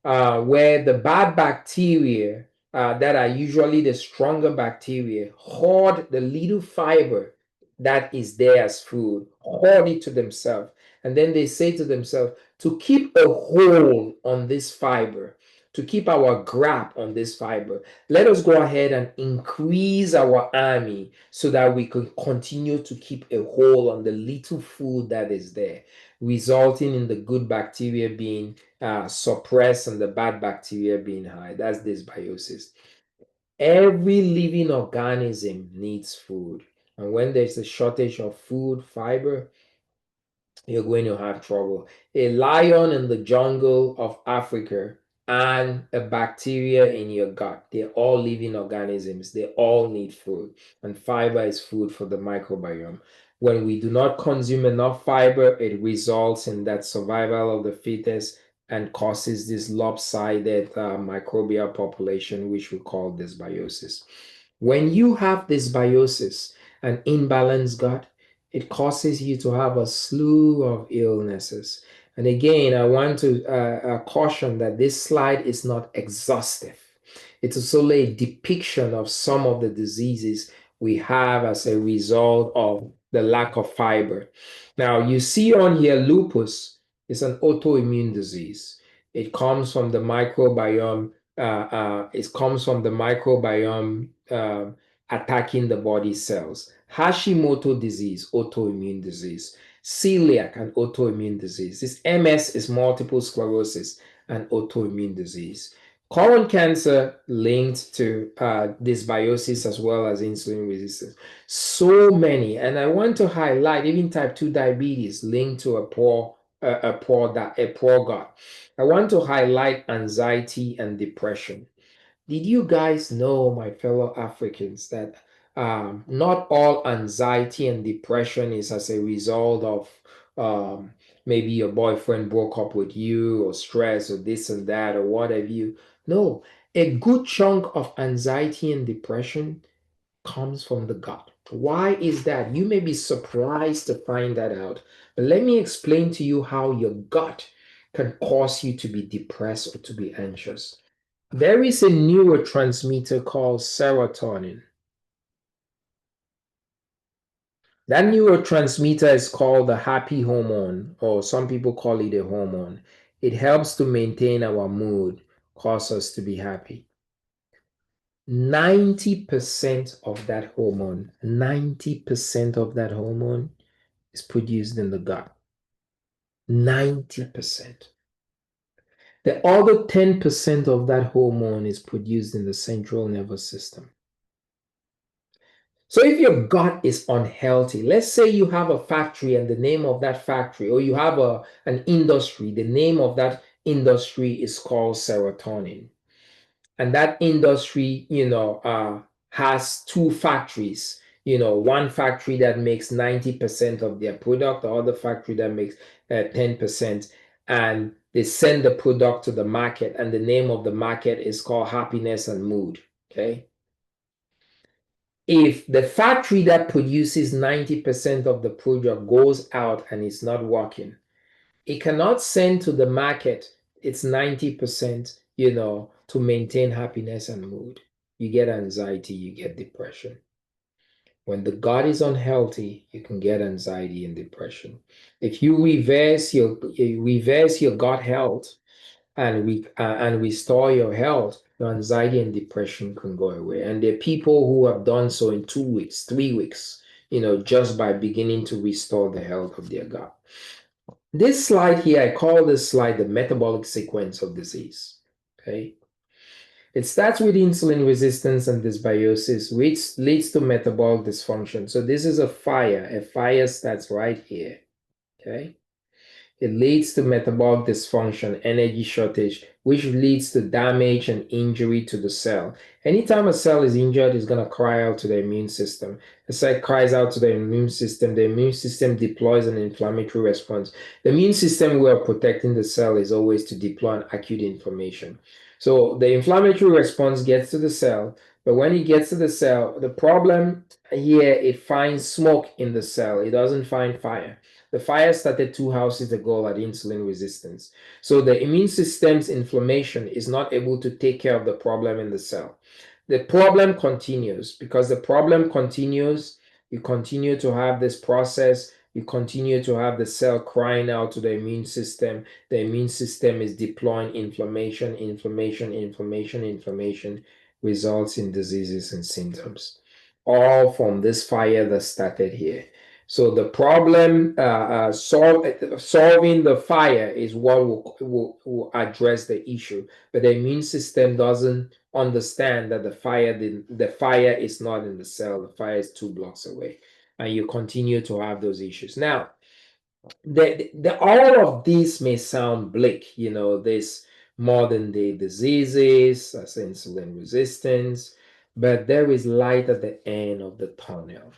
where the bad bacteria that are usually the stronger bacteria hoard the little fiber that is there as food, hoard it to themselves, and then they say to themselves, to keep a hold on this fiber, to keep our grip on this fiber, let us go ahead and increase our army so that we can continue to keep a hold on the little food that is there, resulting in the good bacteria being suppressed and the bad bacteria being high. That's dysbiosis. Every living organism needs food. And when there's a shortage of food, fiber, you're going to have trouble. A lion in the jungle of Africa and a bacteria in your gut, they're all living organisms. They all need food. And fiber is food for the microbiome. When we do not consume enough fiber, it results in that survival of the fittest and causes this lopsided microbial population, which we call dysbiosis. When you have dysbiosis, an imbalanced gut, it causes you to have a slew of illnesses. And again, I want to caution that this slide is not exhaustive. It's only a depiction of some of the diseases we have as a result of the lack of fiber. Now, you see on here, lupus is an autoimmune disease. It comes from the microbiome. It comes from the microbiome attacking the body cells. Hashimoto disease, autoimmune disease. Celiac, an autoimmune disease. This MS is multiple sclerosis, an autoimmune disease. Colon cancer linked to dysbiosis as well as insulin resistance. So many, and I want to highlight even type 2 diabetes linked to a poor gut. I want to highlight anxiety and depression. Did you guys know, my fellow Africans, that not all anxiety and depression is as a result of maybe your boyfriend broke up with you or stress or this and that or what have you? No, A good chunk of anxiety and depression comes from the gut. Why is that? You may be surprised to find that out. But let me explain to you how your gut can cause you to be depressed or to be anxious. There is a neurotransmitter called serotonin. That neurotransmitter is called the happy hormone, or some people call it a hormone. It helps to maintain our mood, cause us to be happy. 90% of that hormone, 90% of that hormone is produced in the gut. 90%. The other 10% of that hormone is produced in the central nervous system. So if your gut is unhealthy, let's say you have a factory and the name of that factory, or you have an industry, the name of that industry is called serotonin. And that industry, has two factories, one factory that makes 90% of their product, the other factory that makes 10%. And they send the product to the market, and the name of the market is called happiness and mood. Okay. If the factory that produces 90% of the product goes out and it's not working, it cannot send to the market its 90%, to maintain happiness and mood. You get anxiety, you get depression. When the gut is unhealthy, you can get anxiety and depression. If you reverse your gut health and restore your health, your anxiety and depression can go away. And there are people who have done so in 2 weeks, 3 weeks, just by beginning to restore the health of their gut. This slide here, I call this slide the metabolic sequence of disease. Okay. It starts with insulin resistance and dysbiosis, which leads to metabolic dysfunction. So this is a fire. A fire starts right here. Okay. It leads to metabolic dysfunction, energy shortage, which leads to damage and injury to the cell. Anytime a cell is injured, it's going to cry out to the immune system. The cell cries out to the immune system deploys an inflammatory response. The immune system way of protecting the cell is always to deploy an acute inflammation. So the inflammatory response gets to the cell, but when it gets to the cell, the problem here, it finds smoke in the cell. It doesn't find fire. The fire started 2 houses ago at insulin resistance. So the immune system's inflammation is not able to take care of the problem in the cell. The problem continues. Because the problem continues, you continue to have this process. You continue to have the cell crying out to the immune system. The immune system is deploying inflammation, results in diseases and symptoms. All from this fire that started here. So the problem, solving the fire is what will address the issue. But the immune system doesn't understand that the fire is not in the cell. The fire is 2 blocks away, and you continue to have those issues. Now, all of these may sound bleak, this modern day diseases, as insulin resistance, but there is light at the end of the tunnel.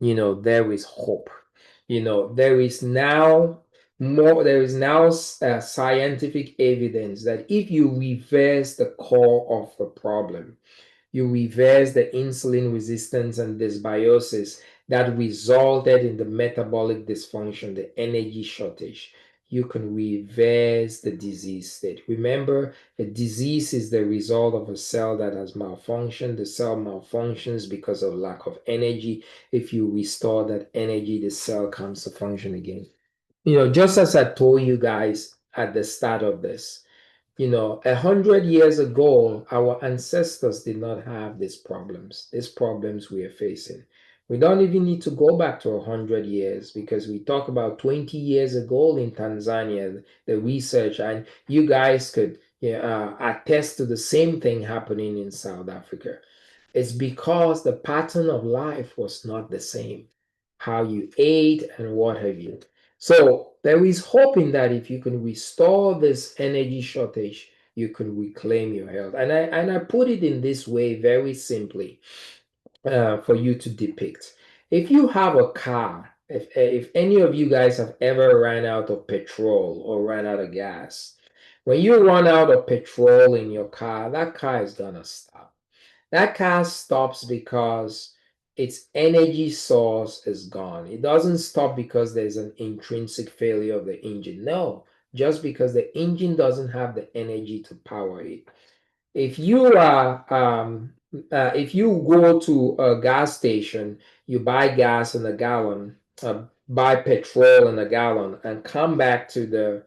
There is hope. There is now scientific evidence that if you reverse the core of the problem, you reverse the insulin resistance and dysbiosis that resulted in the metabolic dysfunction, the energy shortage, you can reverse the disease state. Remember, a disease is the result of a cell that has malfunctioned. The cell malfunctions because of lack of energy. If you restore that energy, the cell comes to function again. Just as I told you guys at the start of this, 100 years ago, our ancestors did not have these problems we are facing. We don't even need to go back to 100 years, because we talk about 20 years ago in Tanzania, the research, and you guys could attest to the same thing happening in South Africa. It's because the pattern of life was not the same. How you ate and what have you. So there is hope in that. If you can restore this energy shortage, you can reclaim your health. And I put it in this way very simply for you to depict. If you have a car, if any of you guys have ever ran out of petrol or ran out of gas, When you run out of petrol in your car, that car is gonna stop. That car stops because its energy source is gone. It doesn't stop because there's an intrinsic failure of the engine. No, just because the engine doesn't have the energy to power it. If you are if you go to a gas station, you buy gas in a gallon, buy petrol in a gallon, and come back to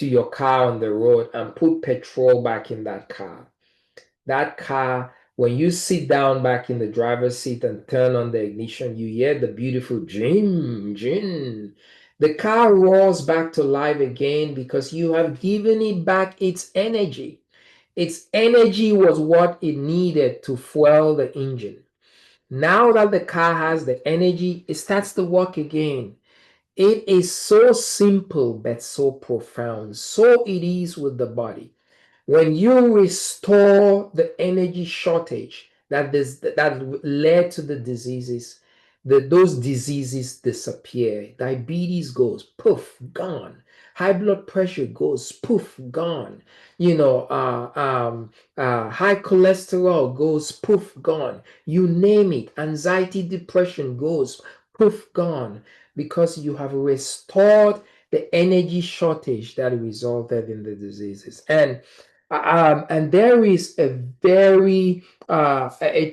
your car on the road and put petrol back in that car. That car, when you sit down back in the driver's seat and turn on the ignition, you hear the beautiful jing, jing. The car roars back to life again because you have given it back its energy. Its energy was what it needed to fuel the engine. Now that the car has the energy, it starts to work again. It is so simple but so profound. So it is with the body. When you restore the energy shortage that led to the diseases, those diseases disappear. Diabetes goes poof, gone. High blood pressure goes poof, gone. High cholesterol goes poof, gone. You name it. Anxiety, depression goes poof, gone, because you have restored the energy shortage that resulted in the diseases. And there is a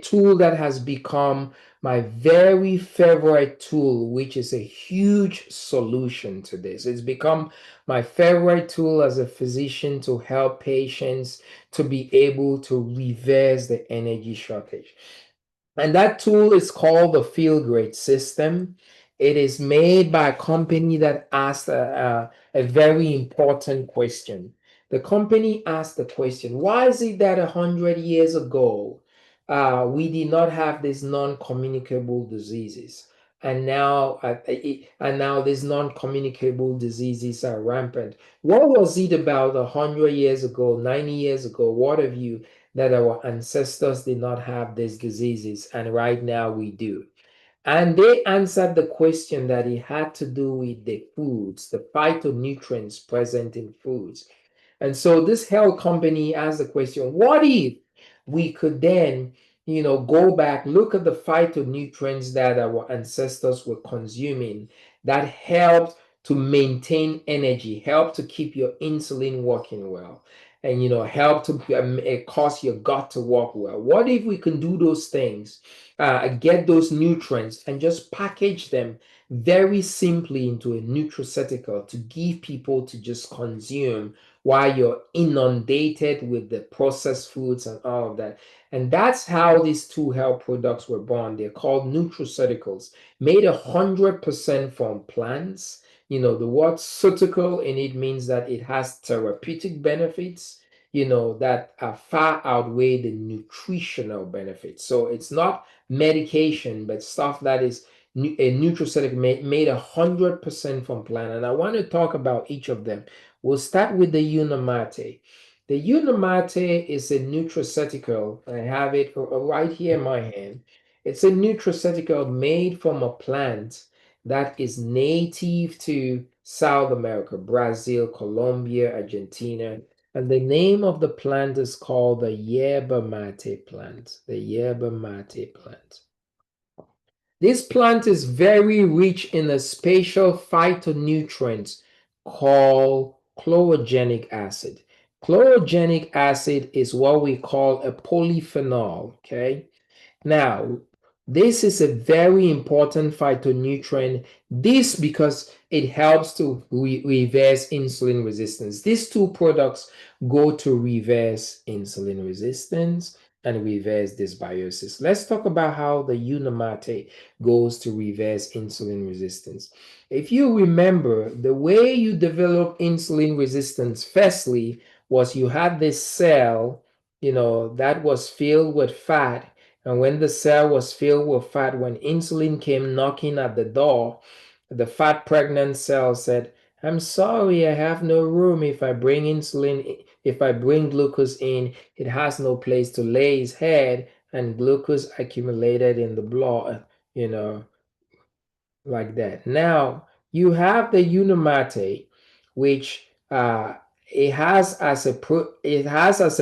tool that has become my very favorite tool, which is a huge solution to this. It's become my favorite tool as a physician to help patients to be able to reverse the energy shortage. And that tool is called the Feel Great System. It is made by a company that asked a very important question. The company asked the question, why is it that 100 years ago we did not have these non-communicable diseases? And now these non-communicable diseases are rampant. What was it about 100 years ago, 90 years ago, what have you, that our ancestors did not have these diseases, and right now we do? And they answered the question that it had to do with the foods, the phytonutrients present in foods. And so this health company asked the question, what if we could then, go back, look at the phytonutrients that our ancestors were consuming that helped to maintain energy, help to keep your insulin working well, and help to cause your gut to work well. What if we can do those things, get those nutrients and just package them very simply into a nutraceutical to give people to just consume while you're inundated with the processed foods and all of that? And that's how these two health products were born. They're called nutraceuticals, made 100% from plants. The word ceutical in it means that it has therapeutic benefits, that are far outweigh the nutritional benefits. So it's not medication, but stuff that is a nutraceutic made 100% from plant. And I want to talk about each of them. We'll start with the Unimate. The Unimate is a nutraceutical. I have it right here in my hand. It's a nutraceutical made from a plant that is native to South America, Brazil, Colombia, Argentina. And the name of the plant is called the yerba mate plant. The yerba mate plant. This plant is very rich in a special phytonutrient called chlorogenic acid. Chlorogenic acid is what we call a polyphenol, okay? Now, this is a very important phytonutrient. This because it helps to reverse insulin resistance. These two products go to reverse insulin resistance and reverse dysbiosis. Let's talk about how the Unimate goes to reverse insulin resistance. If you remember, the way you develop insulin resistance, firstly, was you had this cell, that was filled with fat. And when the cell was filled with fat, when insulin came knocking at the door, the fat pregnant cell said, I'm sorry, I have no room. If I bring glucose in, it has no place to lay its head, and glucose accumulated in the blood, like that. Now, you have the Unimate, which it has as a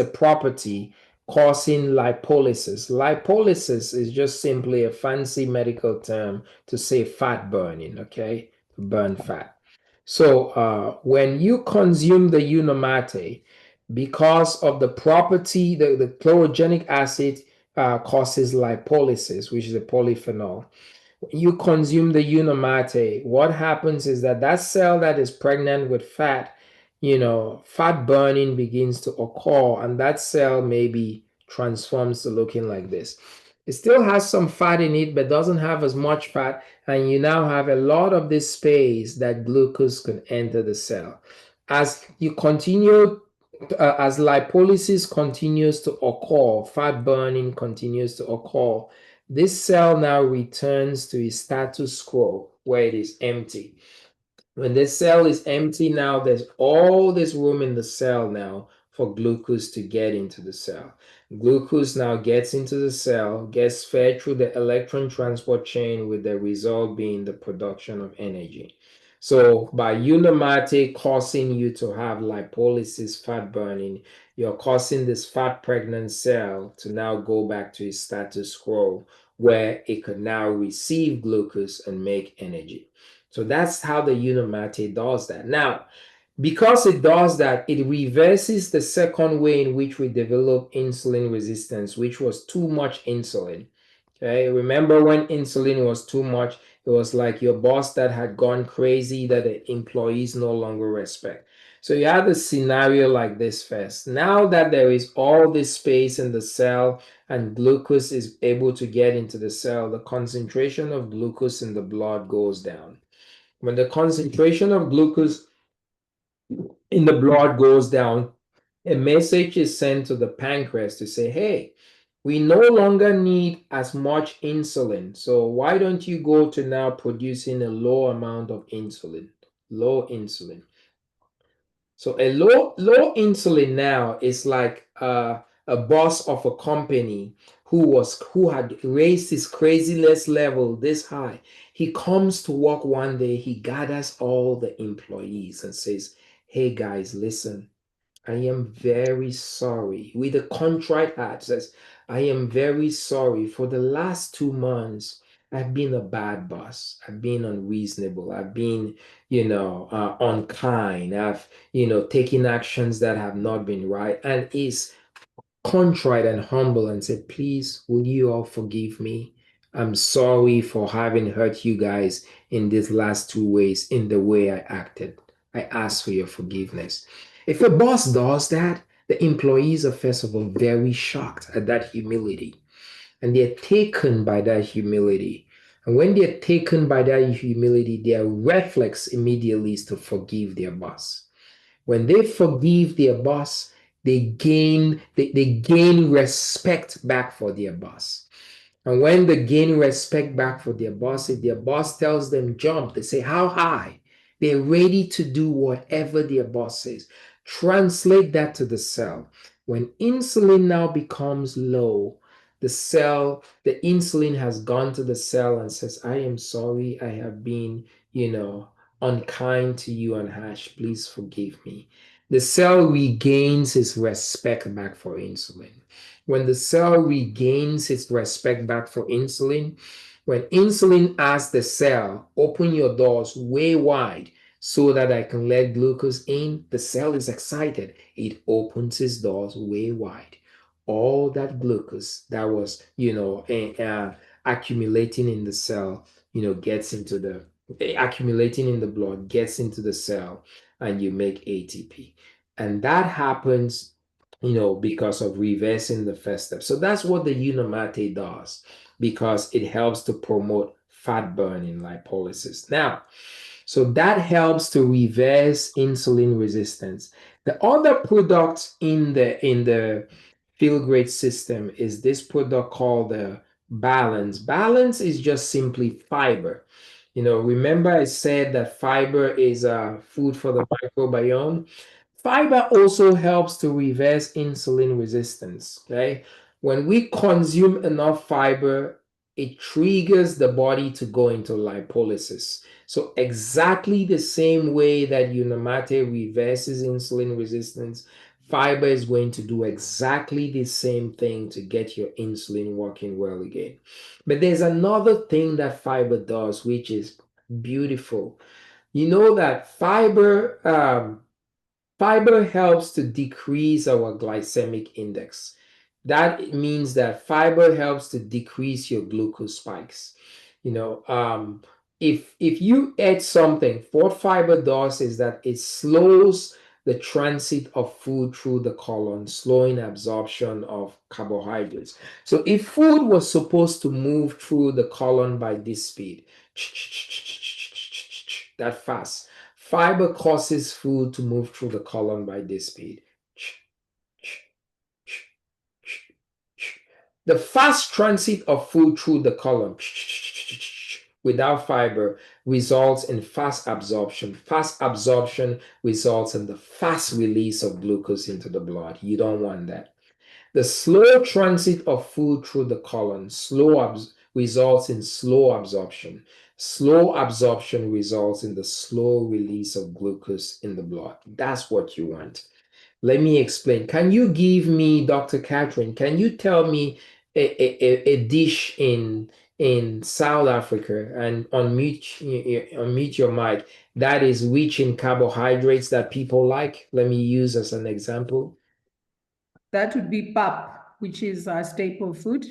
property causing lipolysis. Lipolysis is just simply a fancy medical term to say fat burning, okay? To burn fat. So when you consume the Unimate, because of the property, the chlorogenic acid causes lipolysis, which is a polyphenol. You consume the Unimate, what happens is that that cell that is pregnant with fat, fat burning begins to occur, and that cell maybe transforms to looking like this. It still has some fat in it, but doesn't have as much fat, and you now have a lot of this space that glucose can enter the cell. As you continue, as lipolysis continues to occur, fat burning continues to occur, this cell now returns to its status quo where it is empty. When this cell is empty now, there's all this room in the cell now for glucose to get into the cell. Glucose now gets into the cell, gets fed through the electron transport chain, with the result being the production of energy. So by Unimate causing you to have lipolysis, fat burning, you're causing this fat pregnant cell to now go back to its status quo, where it could now receive glucose and make energy. So that's how the Unimate does that. Now, because it does that, it reverses the second way in which we develop insulin resistance, which was too much insulin. Okay, remember when insulin was too much, it was like your boss that had gone crazy that the employees no longer respect. So you have a scenario like this first. Now that there is all this space in the cell and glucose is able to get into the cell, the concentration of glucose in the blood goes down. When the concentration of glucose in the blood goes down, a message is sent to the pancreas to say, hey, we no longer need as much insulin. So why don't you go to now producing a low amount of insulin, low insulin. So a low insulin now is like a boss of a company who had raised his craziness level this high. He comes to work one day, he gathers all the employees and says, hey guys, listen, I am very sorry. With a contrite heart, says, I am very sorry. For the last 2 months, I've been a bad boss. I've been unreasonable. I've been, unkind. I've, taken actions that have not been right. And is contrite and humble and said, please, will you all forgive me? I'm sorry for having hurt you guys in these last 2 ways, in the way I acted. I ask for your forgiveness. If a boss does that, the employees are first of all very shocked at that humility, and they're taken by that humility. And when they're taken by that humility, their reflex immediately is to forgive their boss. When they forgive their boss, they gain respect back for their boss. And when they gain respect back for their boss, if their boss tells them jump, they say how high. They're ready to do whatever their boss says. Translate that to the cell. When insulin now becomes low, the insulin has gone to the cell and says, I am sorry, I have been, unkind to you and harsh. Please forgive me. The cell regains its respect back for insulin. When the cell regains its respect back for insulin, when insulin asks the cell, open your doors way wide so that I can let glucose in, the cell is excited. It opens its doors way wide. All that glucose that was, accumulating in the cell, gets into the accumulating in the blood, gets into the cell, and you make ATP. And that happens because of reversing the first step. So that's what the Unimate does, because it helps to promote fat burning lipolysis. Now, so that helps to reverse insulin resistance. The other product in the Feel-Great system is this product called the Balance. Balance is just simply fiber. Remember I said that fiber is food for the microbiome. Fiber also helps to reverse insulin resistance, okay? When we consume enough fiber, it triggers the body to go into lipolysis. So exactly the same way that Unamate reverses insulin resistance, fiber is going to do exactly the same thing to get your insulin working well again. But there's another thing that fiber does, which is beautiful. You know that fiber helps to decrease our glycemic index. That means that fiber helps to decrease your glucose spikes. If you eat something, what fiber does is that it slows the transit of food through the colon, slowing absorption of carbohydrates. So if food was supposed to move through the colon by this speed, that fast, fiber causes food to move through the colon by this speed. The fast transit of food through the colon without fiber results in fast absorption. Fast absorption results in the fast release of glucose into the blood. You don't want that. The slow transit of food through the colon results in slow absorption. Slow absorption results in the slow release of glucose in the blood. That's what you want. Let me explain. Can you give me, Dr. Catherine, can you tell me a dish in South Africa, and unmute your mic, that is rich in carbohydrates that people like? Let me use as an example. That would be pap, which is a staple food.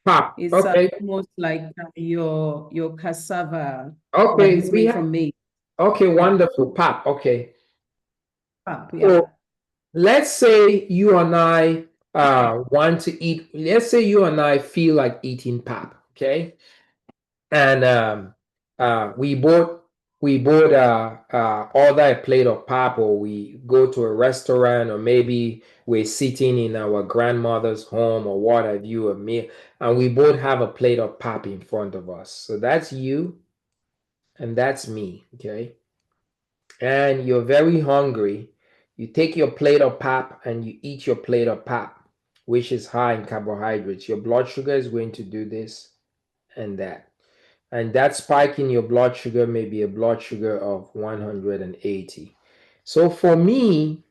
Pap. It's Okay. almost like your cassava that Okay. is made from maize. Okay. Wonderful. Pap. Okay. Pap, So yeah. let's say you and I want to eat. Let's say you and I feel like eating pap. Okay. And we both order a plate of pap, or we go to a restaurant, or maybe we're sitting in our grandmother's home or what have you, a meal, and we both have a plate of pap in front of us. So that's you and that's me, okay? And you're very hungry. You take your plate of pap and you eat your plate of pap, which is high in carbohydrates. Your blood sugar is going to do this and that. And that spike in your blood sugar may be a blood sugar of 180. So for me,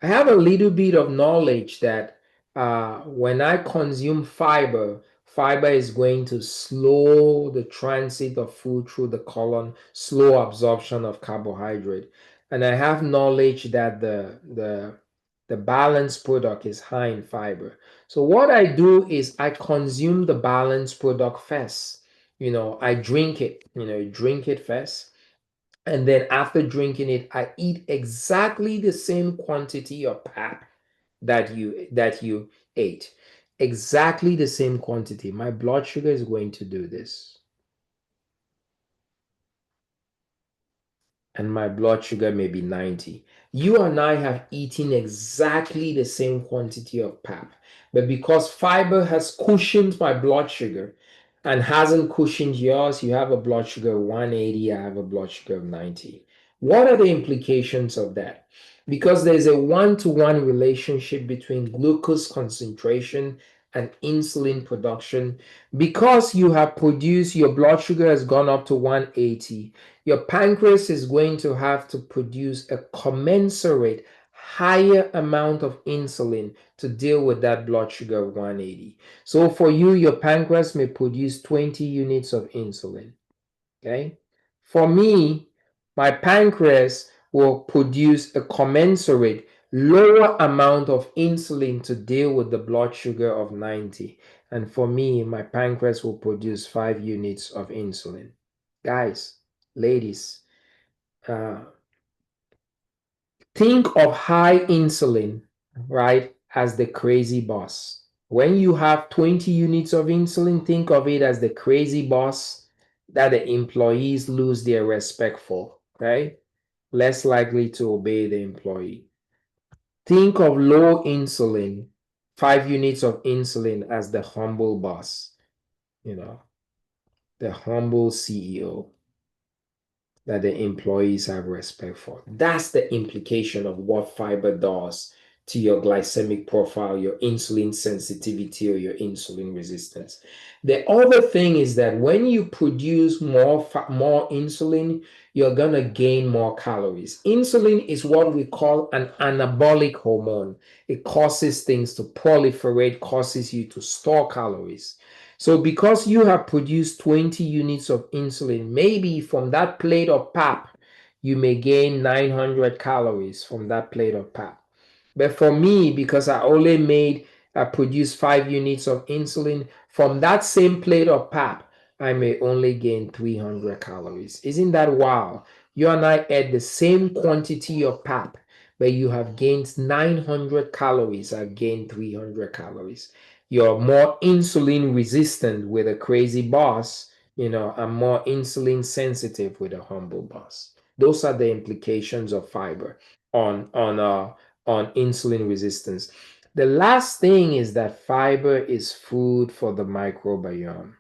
I have a little bit of knowledge that when I consume fiber, fiber is going to slow the transit of food through the colon, slow absorption of carbohydrate. And I have knowledge that the balanced product is high in fiber. So what I do is I consume the balanced product first. I drink it, drink it first. And then after drinking it, I eat exactly the same quantity of pap that you ate. Exactly the same quantity. My blood sugar is going to do this. And my blood sugar may be 90. You and I have eaten exactly the same quantity of pap. But because fiber has cushioned my blood sugar and hasn't cushioned yours, you have a blood sugar of 180, I have a blood sugar of 90. What are the implications of that? Because there's a one-to-one relationship between glucose concentration and insulin production. Because you have produced, your blood sugar has gone up to 180, your pancreas is going to have to produce a commensurate higher amount of insulin to deal with that blood sugar of 180. So for you, your pancreas may produce 20 units of insulin. Okay. For me, my pancreas will produce a commensurate lower amount of insulin to deal with the blood sugar of 90. And for me, my pancreas will produce 5 units of insulin. Guys, ladies, think of high insulin, right, as the crazy boss. When you have 20 units of insulin, think of it as the crazy boss that the employees lose their respect for, right? Less likely to obey the employee. Think of low insulin, 5 units of insulin, as the humble boss, the humble CEO that the employees have respect for. That's the implication of what fiber does to your glycemic profile, your insulin sensitivity, or your insulin resistance. The other thing is that when you produce more insulin, you're going to gain more calories. Insulin is what we call an anabolic hormone. It causes things to proliferate, causes you to store calories. So because you have produced 20 units of insulin, maybe from that plate of pap, you may gain 900 calories from that plate of pap. But for me, because I produced 5 units of insulin from that same plate of pap, I may only gain 300 calories. Isn't that wild? You and I ate the same quantity of pap, but you have gained 900 calories. I've gained 300 calories. You're more insulin resistant with a crazy boss, and more insulin sensitive with a humble boss. Those are the implications of fiber on insulin resistance. The last thing is that fiber is food for the microbiome.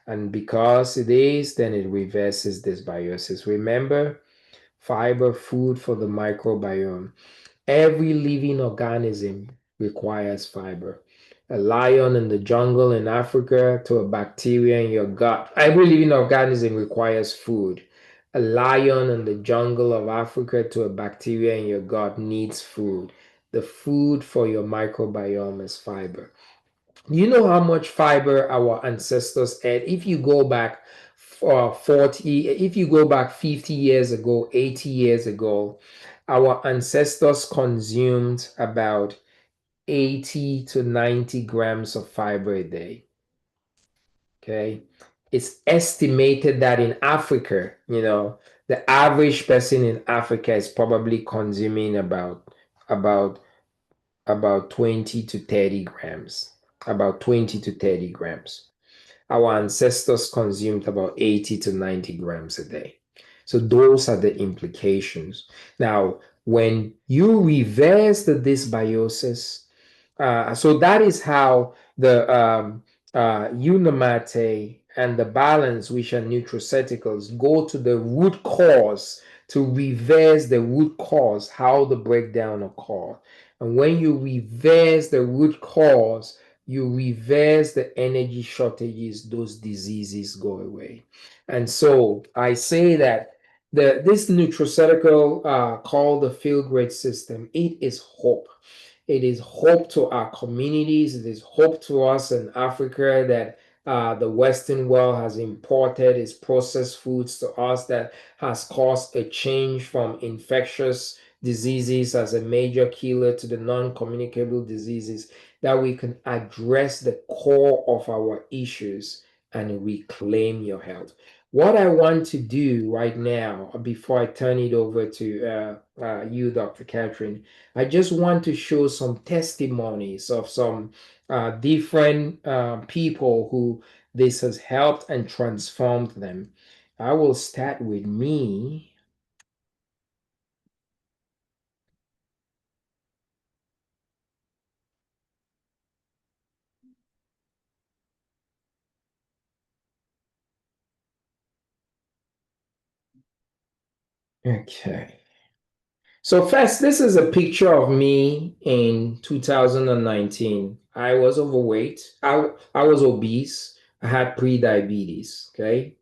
And because it is, then it reverses dysbiosis. Remember, fiber, food for the microbiome. Every living organism requires fiber. A lion in the jungle in Africa to a bacteria in your gut. Every living organism requires food. A lion in the jungle of Africa to a bacteria in your gut needs food. The food for your microbiome is fiber. You know how much fiber our ancestors ate? If you go back for 40, if you go back 50 years ago, 80 years ago, our ancestors consumed about 80 to 90 grams of fiber a day. Okay. It's estimated that in Africa, the average person in Africa is probably consuming about 20 to 30 grams. About 20 to 30 grams. Our ancestors consumed about 80 to 90 grams a day. So those are the implications. Now, when you reverse the dysbiosis, so that is how the Unamate and the balance, which are nutraceuticals, go to the root cause to reverse the root cause, how the breakdown occurs. And when you reverse the root cause, you reverse the energy shortages, those diseases go away. And so I say that this nutraceutical called the Feel Great system, it is hope. It is hope to our communities. It is hope to us in Africa that the Western world has imported its processed foods to us that has caused a change from infectious diseases as a major killer to the non-communicable diseases, that we can address the core of our issues and reclaim your health. What I want to do right now, before I turn it over to you, Dr. Catherine, I just want to show some testimonies of some different people who this has helped and transformed them. I will start with me. Okay. So first, this is a picture of me in 2019. I was overweight. I was obese. I had pre-diabetes. Okay.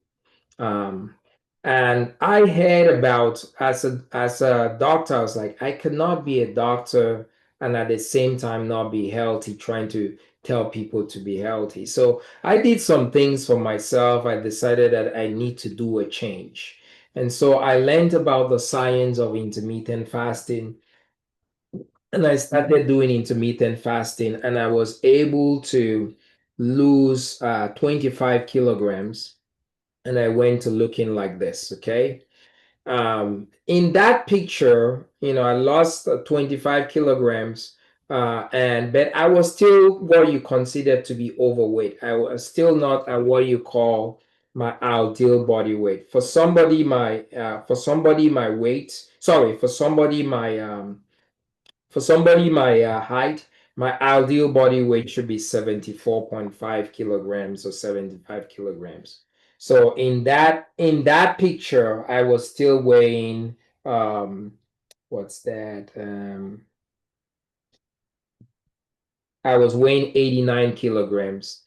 And I heard about, as a doctor, I was like, I cannot be a doctor and at the same time not be healthy, trying to tell people to be healthy. So I did some things for myself. I decided that I need to do a change. And so I learned about the science of intermittent fasting. And I started doing intermittent fasting, and I was able to lose 25 kilograms. And I went to looking like this, okay? In that picture, I lost 25 kilograms, but I was still what you consider to be overweight. I was still not at what you call my ideal body weight. For somebody my weight, sorry, for somebody my height, my ideal body weight should be 74.5 kilograms or 75 kilograms. So in that picture, I was still weighing what's that? I was weighing 89 kilograms.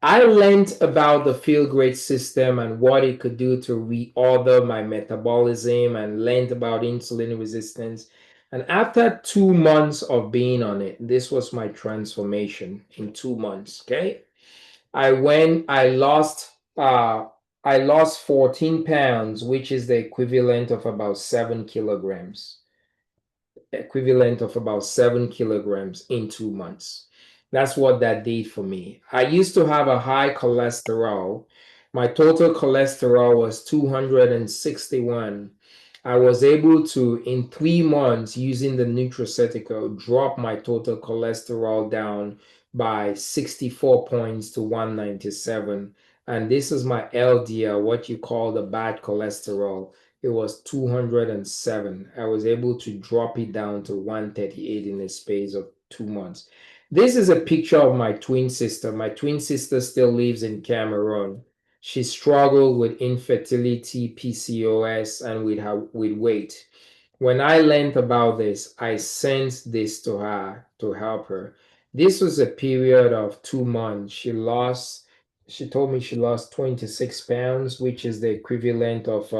I learned about the Feel-Great system and what it could do to reorder my metabolism, and learned about insulin resistance. And after 2 months of being on it, this was my transformation in 2 months. Okay. I lost 14 pounds, which is the equivalent of about 7 kilograms. Equivalent of about 7 kilograms in 2 months. That's what that did for me. I used to have a high cholesterol. My total cholesterol was 261. I was able to, in 3 months, using the nutraceutical, drop my total cholesterol down by 64 points to 197. And this is my LDL, what you call the bad cholesterol. It was 207. I was able to drop it down to 138 in a space of 2 months. This is a picture of my twin sister. My twin sister still lives in Cameroon. She struggled with infertility, PCOS, and with weight. When I learned about this, I sent this to her to help her. This was a period of 2 months. She told me she lost 26 pounds, which is the equivalent of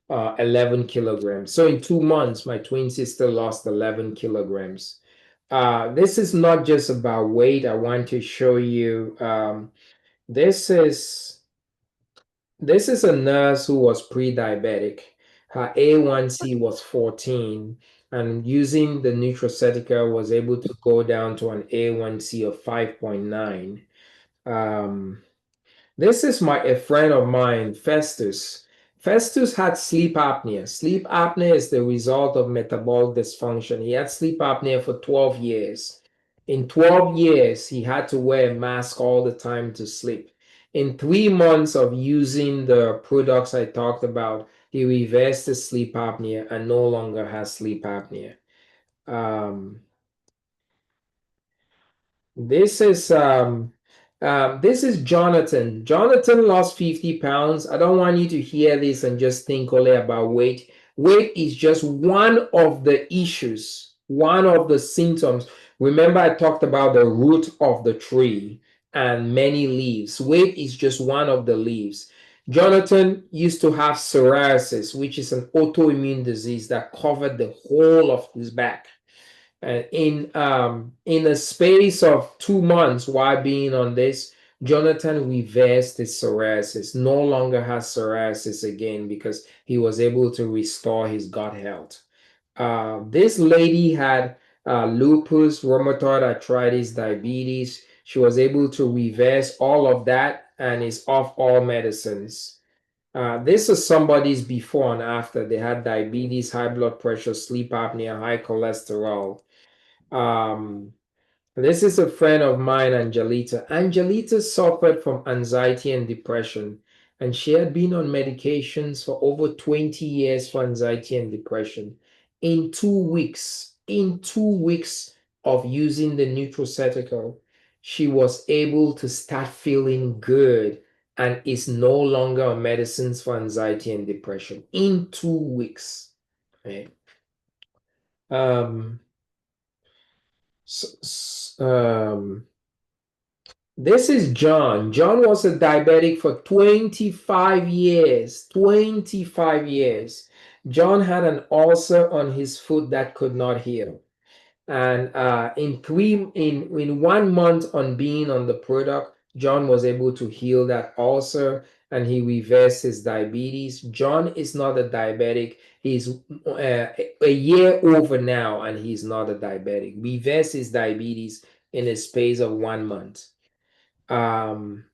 11 kilograms. So in 2 months, my twin sister lost 11 kilograms. This is not just about weight. I want to show you. This is a nurse who was pre-diabetic. Her A1C was 14, and using the nutraceutical was able to go down to an A1C of 5.9. This is a friend of mine, Festus. Festus had sleep apnea. Sleep apnea is the result of metabolic dysfunction. He had sleep apnea for 12 years. In 12 years, he had to wear a mask all the time to sleep. In 3 months of using the products I talked about, he reversed his sleep apnea and no longer has sleep apnea. This is Jonathan. Jonathan lost 50 pounds. I don't want you to hear this and just think only about weight. Weight is just one of the issues, one of the symptoms. Remember, I talked about the root of the tree and many leaves. Weight is just one of the leaves. Jonathan used to have psoriasis, which is an autoimmune disease that covered the whole of his back. In a space of 2 months while being on this, Jonathan reversed his psoriasis, no longer has psoriasis again because he was able to restore his gut health. This lady had lupus, rheumatoid arthritis, diabetes. She was able to reverse all of that and is off all medicines. This is somebody's before and after. They had diabetes, high blood pressure, sleep apnea, high cholesterol. This is a friend of mine, Angelita. Angelita suffered from anxiety and depression, and she had been on medications for over 20 years for anxiety and depression. In 2 weeks of using the nutraceutical, she was able to start feeling good and is no longer on medicines for anxiety and depression in 2 weeks. Right? This is John. John was a diabetic for 25 years. 25 years. John had an ulcer on his foot that could not heal. And in 1 month on being on the product, John was able to heal that ulcer and he reversed his diabetes. John is not a diabetic. He's a year over now and he's not a diabetic. Reversed his diabetes in a space of 1 month. I'm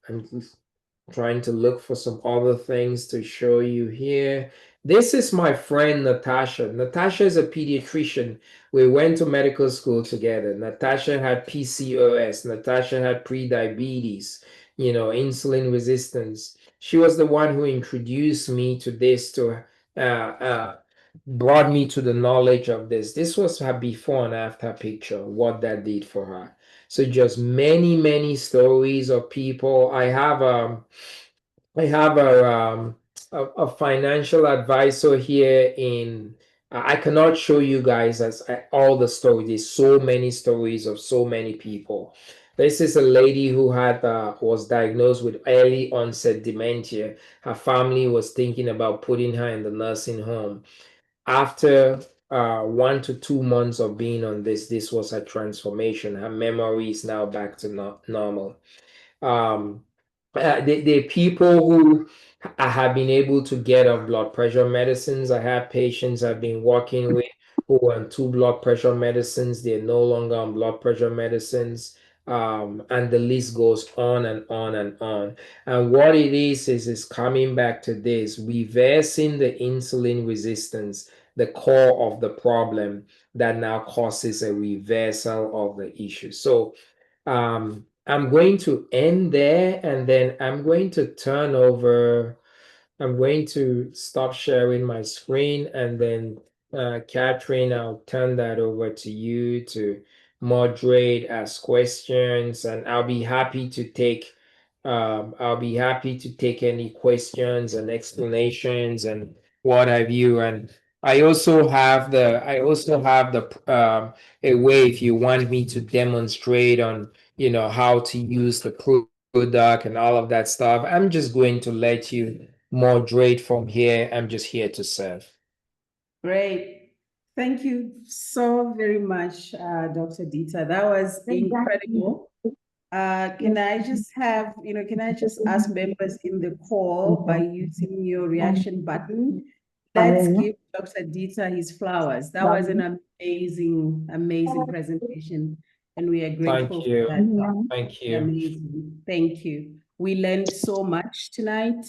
trying to look for some other things to show you here. This is my friend Natasha. Natasha is a pediatrician. We went to medical school together. Natasha had PCOS. Natasha had pre-diabetes, insulin resistance. She was the one who introduced me to this, brought me to the knowledge of this. This was her before and after picture, what that did for her. So just many, many stories of people. I have a financial advisor here in I cannot show you guys all the stories. There's so many stories of so many people. This is a lady who had was diagnosed with early onset dementia. Her family was thinking about putting her in the nursing home. After 1 to 2 months of being on this was her transformation. Her memory is now back to normal. um the people who I have been able to get off blood pressure medicines. I have patients I've been working with who were on 2 blood pressure medicines. They're no longer on blood pressure medicines. And the list goes on and on and on. And what it is coming back to this, reversing the insulin resistance, the core of the problem that now causes a reversal of the issue. So I'm going to end there, and then I'm going to turn over. I'm going to stop sharing my screen, and then Catherine, I'll turn that over to you to moderate, ask questions, and I'll be happy to take any questions and explanations and what have you. And I also have the a way if you want me to demonstrate on how to use the product and all of that stuff. I'm just going to let you moderate from here. I'm just here to serve. Great. Thank you so very much, Dr. Dieter. That was incredible. Can I just ask members in the call by using your reaction button? Let's give Dr. Dieter his flowers. That was an amazing, amazing presentation, and we are grateful Thank you. for that. Thank you. Amazing. Thank you. We learned so much tonight.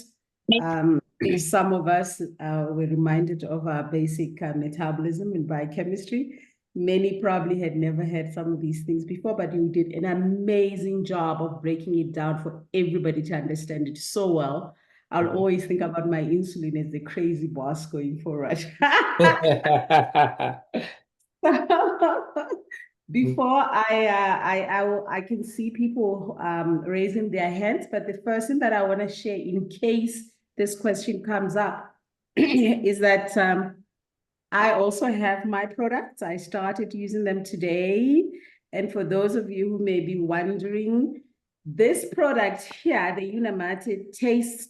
Some of us were reminded of our basic metabolism and biochemistry. Many probably had never heard some of these things before, but you did an amazing job of breaking it down for everybody to understand it so well. I'll always think about my insulin as the crazy boss going forward. Before I can see people raising their hands, but the first thing that I want to share in case this question comes up is that I also have my products. I started using them today. And for those of you who may be wondering, this product here, the Unamate,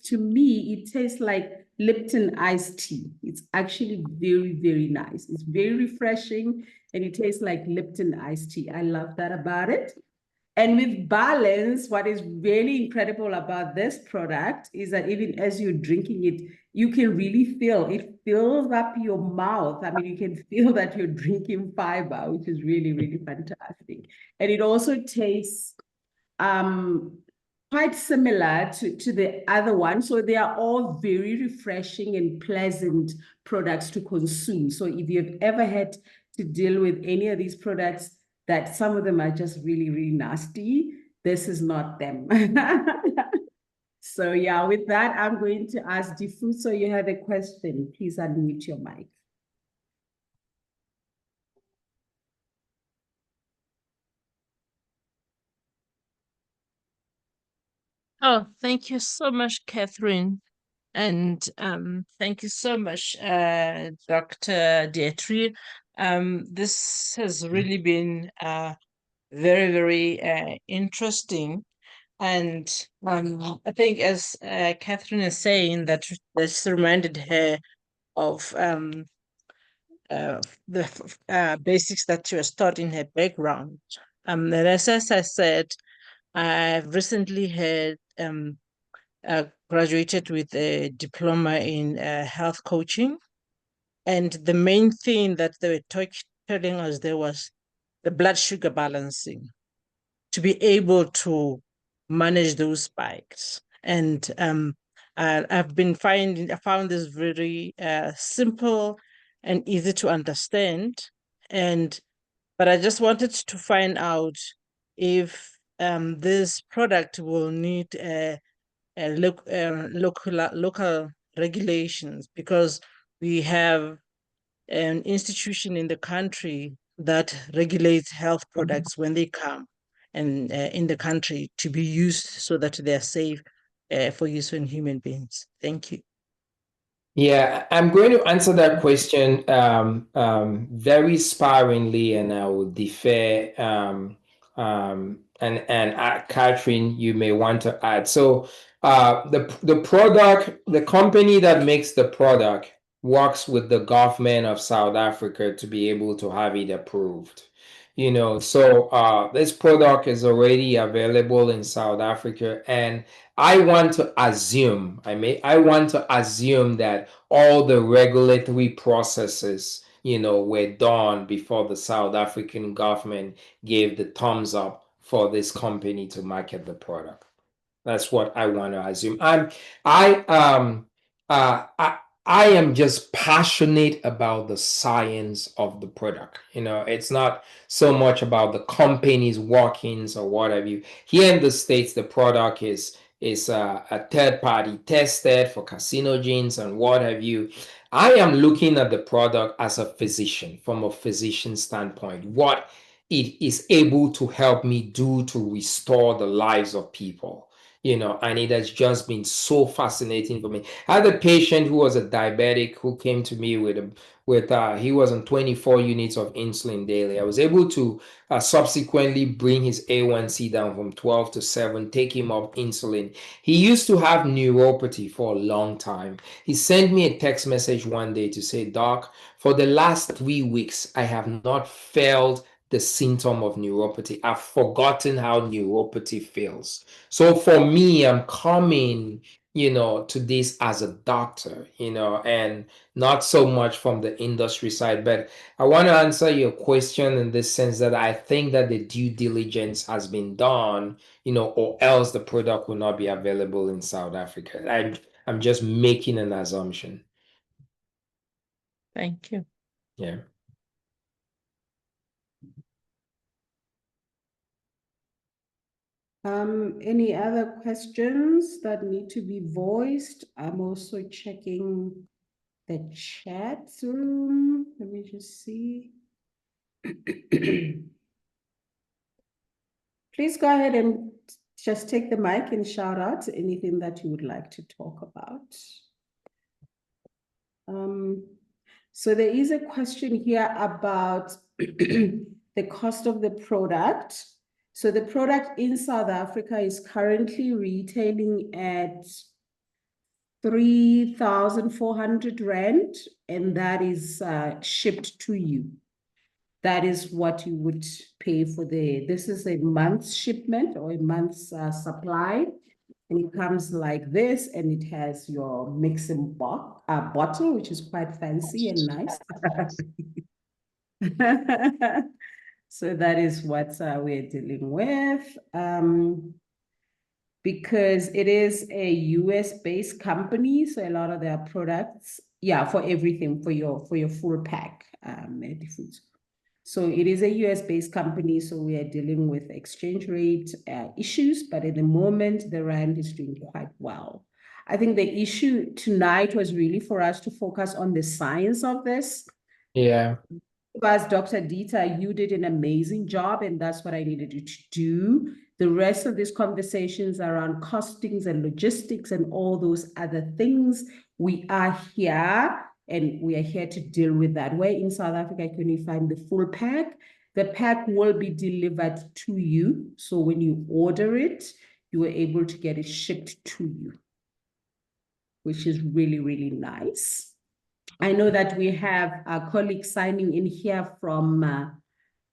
to me, it tastes like Lipton iced tea. It's actually very, very nice. It's very refreshing and it tastes like Lipton iced tea. I love that about it. And with balance, what is really incredible about this product is that even as you're drinking it, you can really feel it fills up your mouth. I mean, you can feel that you're drinking fiber, which is really, really fantastic. And it also tastes quite similar to the other one. So they are all very refreshing and pleasant products to consume. So if you've ever had to deal with any of these products, that some of them are just really, really nasty, this is not them. So yeah, with that, I'm going to ask Difu. So you have a question, please unmute your mic. Oh, thank you so much, Catherine. And thank you so much, Dr. Dieter. This has really been very, very interesting. And I think as Catherine is saying, that this reminded her of the basics that she was taught in her background. And as I said, I've recently had graduated with a diploma in health coaching. And the main thing that they were telling us there was the blood sugar balancing, to be able to manage those spikes. And I found this very simple and easy to understand. But I just wanted to find out if this product will need local regulations, because we have an institution in the country that regulates health products when they come and in the country to be used so that they're safe for use in human beings. Thank you. Yeah, I'm going to answer that question very sparingly, and I will defer. And Catherine, you may want to add. So, the product, the company that makes the product works with the government of South Africa to be able to have it approved. So this product is already available in South Africa, and I want to assume, I want to assume that all the regulatory processes, were done before the South African government gave the thumbs up for this company to market the product. That's what I want to assume. I I am just passionate about the science of the product. It's not so much about the company's workings or what have you. Here in the States, the product is a third party tested for carcinogens and what have you. I am looking at the product as a physician, from a physician standpoint, what it is able to help me do to restore the lives of people. And it has just been so fascinating for me. I had a patient who was a diabetic who came to me he was on 24 units of insulin daily. I was able to subsequently bring his A1C down from 12 to 7, take him off insulin. He used to have neuropathy for a long time. He sent me a text message one day to say, "Doc, for the last 3 weeks, I have not felt the symptom of neuropathy. I've forgotten how neuropathy feels." So for me, I'm coming, to this as a doctor, and not so much from the industry side. But I want to answer your question in this sense that I think that the due diligence has been done, or else the product will not be available in South Africa. I'm just making an assumption. Thank you. Yeah. Any other questions that need to be voiced? I'm also checking the chat room. Let me just see. Please go ahead and just take the mic and shout out anything that you would like to talk about. So there is a question here about the cost of the product. So the product in South Africa is currently retailing at 3,400 Rand, and that is shipped to you. That is what you would pay for this is a month's shipment or a month's supply. And it comes like this, and it has your mixing bottle, which is quite fancy and nice. So that is what we're dealing with. Because it is a US-based company, so a lot of their products, for everything, for your full pack, Medifoods. So it is a US-based company, so we are dealing with exchange rate issues, but at the moment, the Rand is doing quite well. I think the issue tonight was really for us to focus on the science of this. Yeah. As Dr. Dieter, you did an amazing job, and that's what I needed you to do. The rest of these conversations around costings and logistics and all those other things, we are here, and we are here to deal with that. Where in South Africa can you find the full pack? The pack will be delivered to you. So when you order it, you are able to get it shipped to you, which is really, really nice. I know that we have our colleagues signing in here from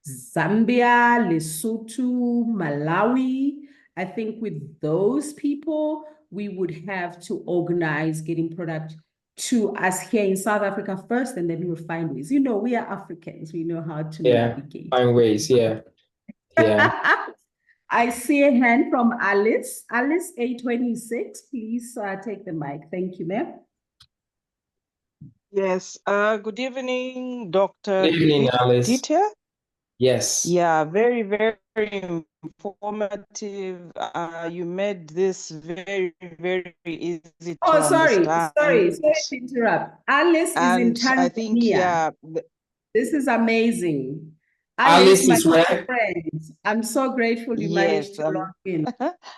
Zambia, Lesotho, Malawi. I think with those people, we would have to organize getting product to us here in South Africa first, and then we'll find ways. We are Africans. We know how to navigate. Find ways, yeah. I see a hand from Alice. Alice, A26, please take the mic. Thank you, ma'am. Yes. Good evening, Dr. Good evening, Alice. Dieter. Yes. Yeah, very, very informative. You made this very, very easy to understand. Sorry to interrupt. Alice is in Tanzania. I think, this is amazing. Alice is my where? friend. I'm so grateful you managed to log in.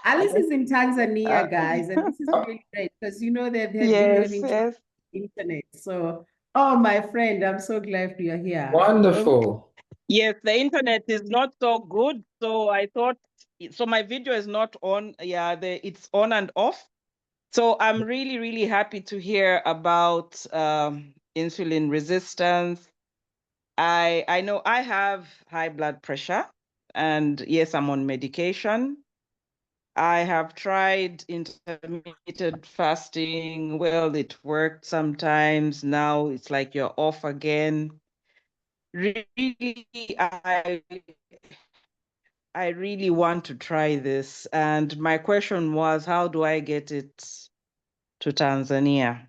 Alice is in Tanzania, guys, and this is really great because they've had yes. internet. So, oh, my friend, I'm so glad you're here. Wonderful. Yes, the internet is not so good. So I thought, so my video is not on. Yeah, it's on and off. So I'm really, really happy to hear about insulin resistance. I know I have high blood pressure, and yes, I'm on medication. I have tried intermittent fasting. Well, it worked sometimes. Now it's like you're off again. Really, I really want to try this. And my question was, how do I get it to Tanzania?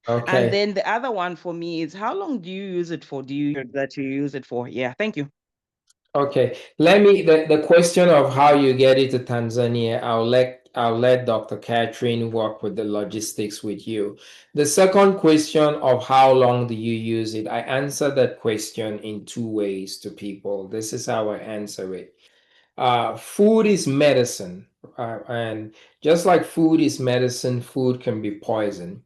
Okay. And then the other one for me is, how long do you use it for? Do you use it for? Yeah, thank you. Okay. The question of how you get it to Tanzania, I'll let Dr. Catherine work with the logistics with you. The second question of how long do you use it? I answer that question in two ways to people. This is how I answer it. Food is medicine, and just like food is medicine, food can be poison.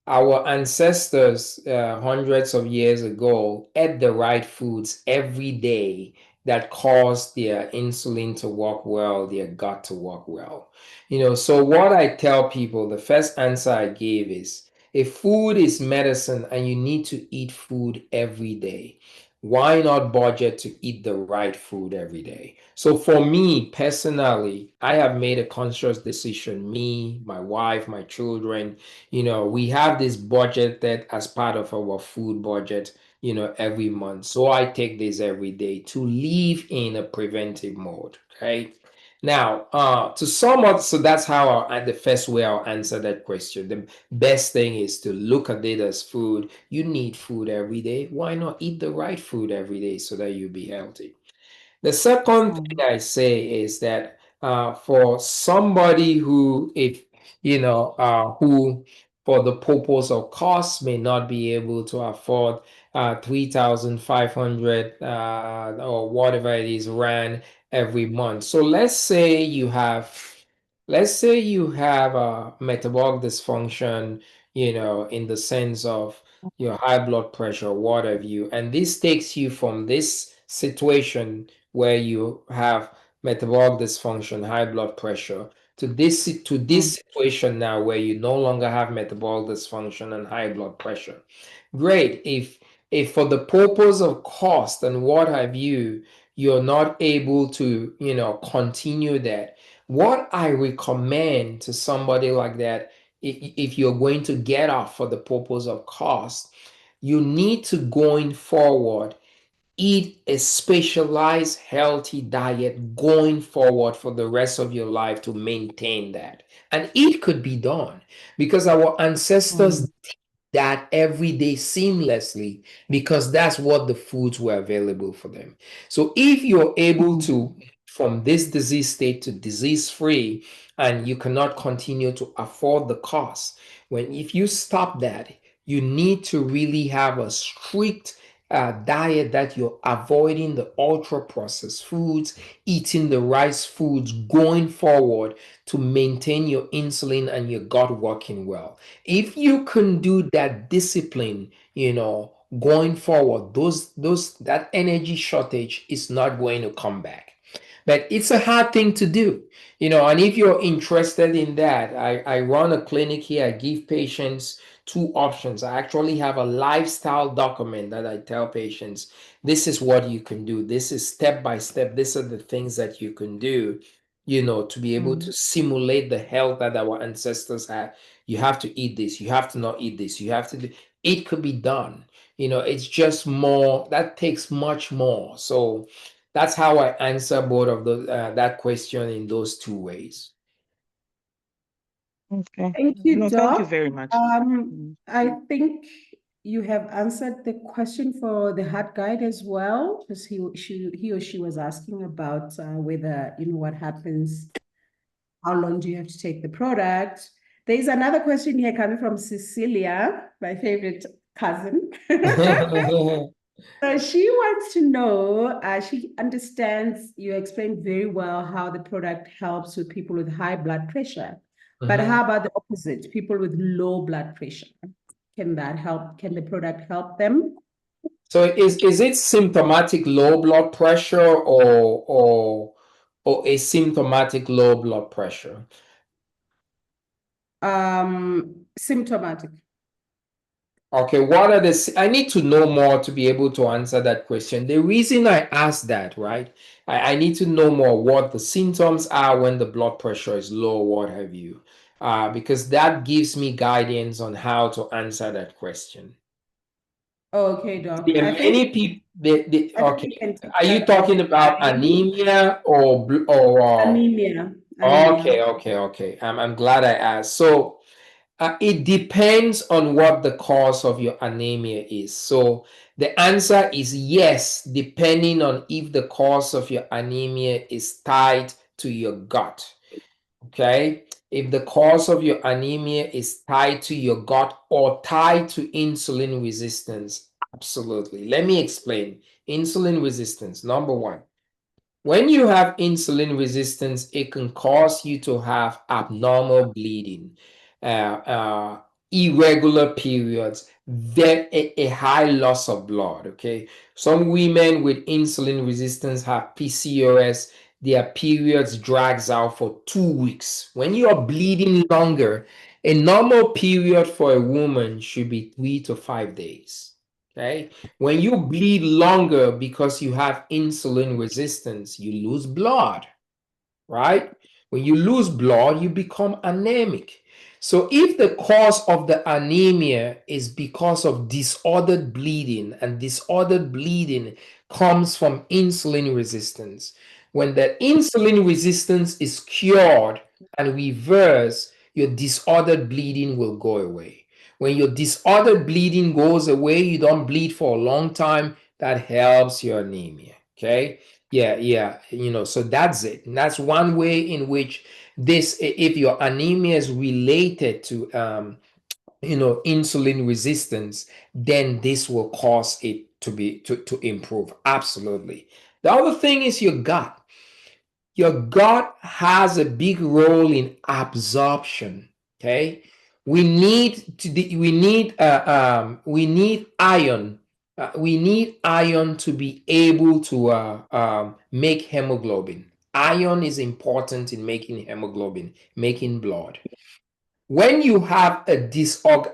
Our ancestors, hundreds of years ago, ate the right foods every day that caused their insulin to work well, their gut to work well. So what I tell people, the first answer I gave is, if food is medicine and you need to eat food every day, why not budget to eat the right food every day? So for me personally, I have made a conscious decision, me, my wife, my children, we have this budget that as part of our food budget, every month. So I take this every day to live in a preventive mode. Okay. Now, to sum up, so that's how the first way I'll answer that question. The best thing is to look at it as food. You need food every day. Why not eat the right food every day so that you be healthy? The second thing I say is that for somebody who, if who for the purpose of cost may not be able to afford 3,500 or whatever it is rand every month. So let's say you have a metabolic dysfunction, in the sense of your high blood pressure, what have you, and this takes you from this situation where you have metabolic dysfunction, high blood pressure, to this situation now where you no longer have metabolic dysfunction and high blood pressure. Great. If for the purpose of cost and what have you, you're not able to, continue that. What I recommend to somebody like that, if you're going to get off for the purpose of cost, you need to, going forward, eat a specialized healthy diet going forward for the rest of your life to maintain that. And it could be done because our ancestors did that every day seamlessly, because that's what the foods were available for them. So if you're able to, from this disease state to disease free, and you cannot continue to afford the cost, if you stop that, you need to really have a strict diet that you're avoiding the ultra processed foods, eating the rice foods going forward to maintain your insulin and your gut working well. If you can do that discipline, going forward, that energy shortage is not going to come back. But it's a hard thing to do, and if you're interested in that, I run a clinic here. I give patients two options. I actually have a lifestyle document that I tell patients, this is what you can do. This is step by step. These are the things that you can do, to be able to simulate the health that our ancestors had. You have to eat this. You have to not eat this. You have to do. It could be done. It's just more, that takes much more. So that's how I answer both of those that question in those two ways. Okay. Thank you, No, Doc. thank you very much. I think you have answered the question for the heart guide as well, because he or she was asking about whether, what happens, how long do you have to take the product? There's another question here coming from Cecilia, my favorite cousin. So she wants to know, she understands you explained very well how the product helps with people with high blood pressure. But how about the opposite, people with low blood pressure? Can that help? Can the product help them? So is it symptomatic low blood pressure or asymptomatic low blood pressure? Symptomatic. Okay, what are I need to know more to be able to answer that question. The reason I ask that, right? I need to know more what the symptoms are when the blood pressure is low, what have you. Because that gives me guidance on how to answer that question. Okay, Doc. There are I think many people, I think okay. we can take Are you that talking about offline. anemia or Anemia. Okay. I'm glad I asked. So it depends on what the cause of your anemia is. So the answer is yes, depending on if the cause of your anemia is tied to your gut. Okay. If the cause of your anemia is tied to your gut or tied to insulin resistance, absolutely. Let me explain. Insulin resistance, number one. When you have insulin resistance, it can cause you to have abnormal bleeding, irregular periods, then a high loss of blood. Okay, some women with insulin resistance have PCOS. Their periods drags out for 2 weeks. When you are bleeding longer, a normal period for a woman should be 3 to 5 days. Okay, when you bleed longer because you have insulin resistance, you lose blood, right? When you lose blood, you become anemic. So if the cause of the anemia is because of disordered bleeding, and disordered bleeding comes from insulin resistance, when the insulin resistance is cured and reversed, your disordered bleeding will go away. When your disordered bleeding goes away, you don't bleed for a long time, that helps your anemia, okay? Yeah. So that's it. And that's one way in which if your anemia is related to, insulin resistance, then this will cause it to improve. Absolutely. The other thing is your gut. Your gut has a big role in absorption. Okay, we need iron. We need iron to be able to make hemoglobin. Iron is important in making hemoglobin, making blood. When you have a disordered